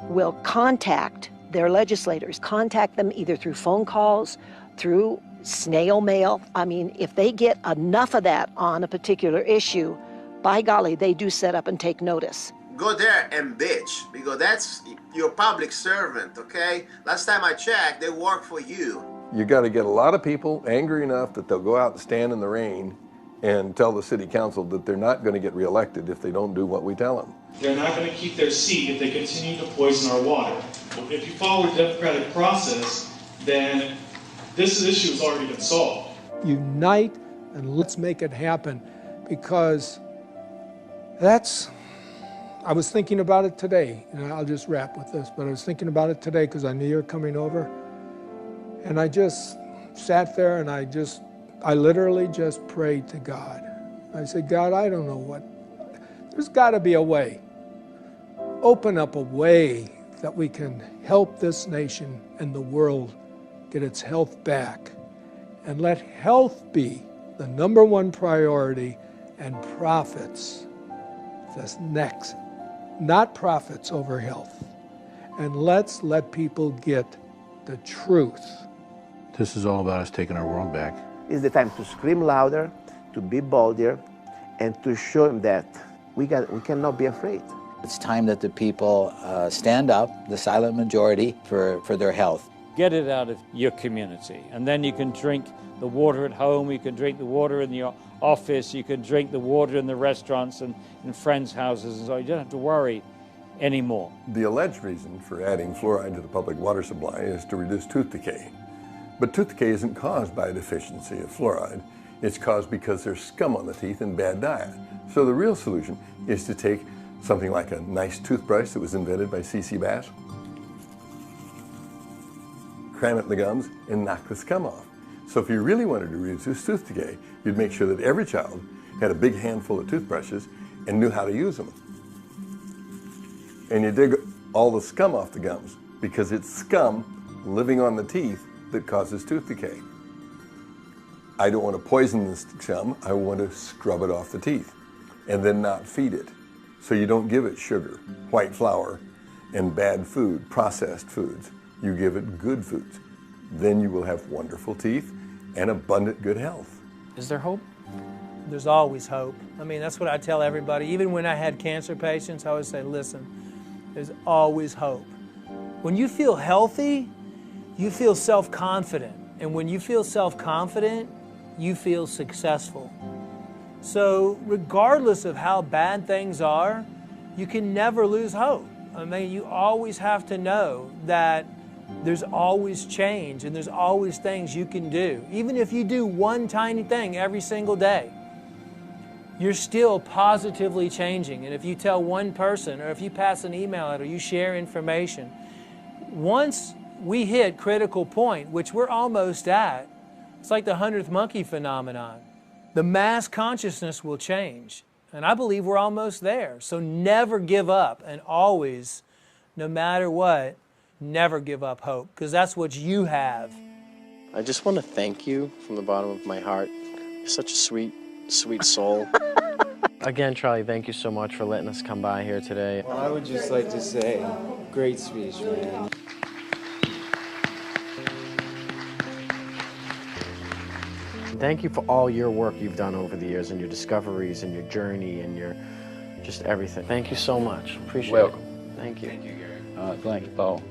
will contact their legislators, contact them either through phone calls, through snail mail. I mean, if they get enough of that on a particular issue, by golly, they do set up and take notice. Go there and bitch, because that's your public servant, okay? Last time I checked, they work for you. You got to get a lot of people angry enough that they'll go out and stand in the rain and tell the city council that they're not going to get reelected if they don't do what we tell them. They're not going to keep their seat if they continue to poison our water. If you follow the democratic process, then this issue has already been solved. Unite and let's make it happen, because I was thinking about it today, and I'll just wrap with this, but I was thinking about it today because I knew you were coming over, and I just sat there and I literally just prayed to God. I said, God, I don't know there's got to be a way. Open up a way that we can help this nation and the world get its health back, and let health be the #1 priority and profits that's next, not profits over health. And let's let people get the truth. This is all about us taking our world back. It's the time to scream louder, to be bolder, and to show them that we cannot be afraid. It's time that the people stand up, the silent majority, for their health. Get it out of your community, and then you can drink the water at home, you can drink the water in your office, you can drink the water in the restaurants and in friends' houses, and so you don't have to worry anymore. The alleged reason for adding fluoride to the public water supply is to reduce tooth decay. But tooth decay isn't caused by a deficiency of fluoride. It's caused because there's scum on the teeth and bad diet. So the real solution is to take something like a nice toothbrush that was invented by C.C. Bass, cram it in the gums, and knock the scum off. So if you really wanted to reduce tooth decay, you'd make sure that every child had a big handful of toothbrushes and knew how to use them. And you dig all the scum off the gums, because it's scum living on the teeth that causes tooth decay. I don't want to poison the scum, I want to scrub it off the teeth and then not feed it. So you don't give it sugar, white flour, and bad food, processed foods. You give it good foods. Then you will have wonderful teeth and abundant good health. Is there hope? There's always hope. I mean, that's what I tell everybody. Even when I had cancer patients, I always say, listen, there's always hope. When you feel healthy, you feel self-confident. And when you feel self-confident, you feel successful. So regardless of how bad things are, you can never lose hope. I mean, you always have to know that there's always change and there's always things you can do. Even if you do one tiny thing every single day, you're still positively changing. And if you tell one person, or if you pass an email out, or you share information, once we hit critical point, which we're almost at, it's like the 100th monkey phenomenon. The mass consciousness will change. And I believe we're almost there. So never give up, and always, no matter what, never give up hope, because that's what you have. I just want to thank you from the bottom of my heart. You're such a sweet, sweet soul. Again, Charlie, thank you so much for letting us come by here today. Well, I would just like to say, great speech, man. Thank you for all your work you've done over the years, and your discoveries, and your journey, and your just everything. Thank you so much. Appreciate Welcome. it. Thank you. Thank you, Gary. Thank you, Paul.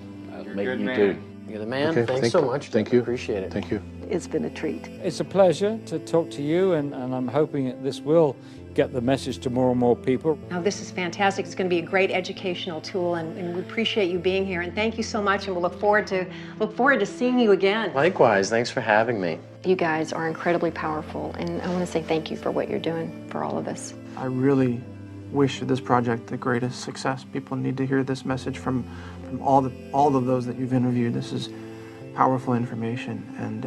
Good you man. too. You're the man. Okay, Thanks so much. Thank you. Appreciate it. Thank you. It's been a treat. It's a pleasure to talk to you, and I'm hoping that this will get the message to more and more people. Now, this is fantastic. It's going to be a great educational tool, and we appreciate you being here. And thank you so much, and we'll look forward to seeing you again. Likewise. Thanks for having me. You guys are incredibly powerful, and I want to say thank you for what you're doing for all of us. I really wish this project the greatest success. People need to hear this message from all of those that you've interviewed. This is powerful information, and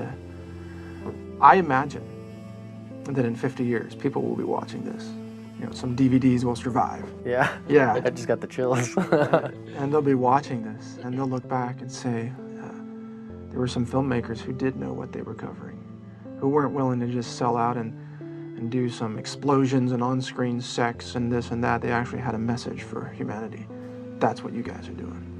I imagine that in 50 years, people will be watching this. You know, some DVDs will survive. Yeah. Yeah. I just got the chills. And they'll be watching this, and they'll look back and say, there were some filmmakers who did know what they were covering, who weren't willing to just sell out and do some explosions and on-screen sex and this and that. They actually had a message for humanity. That's what you guys are doing.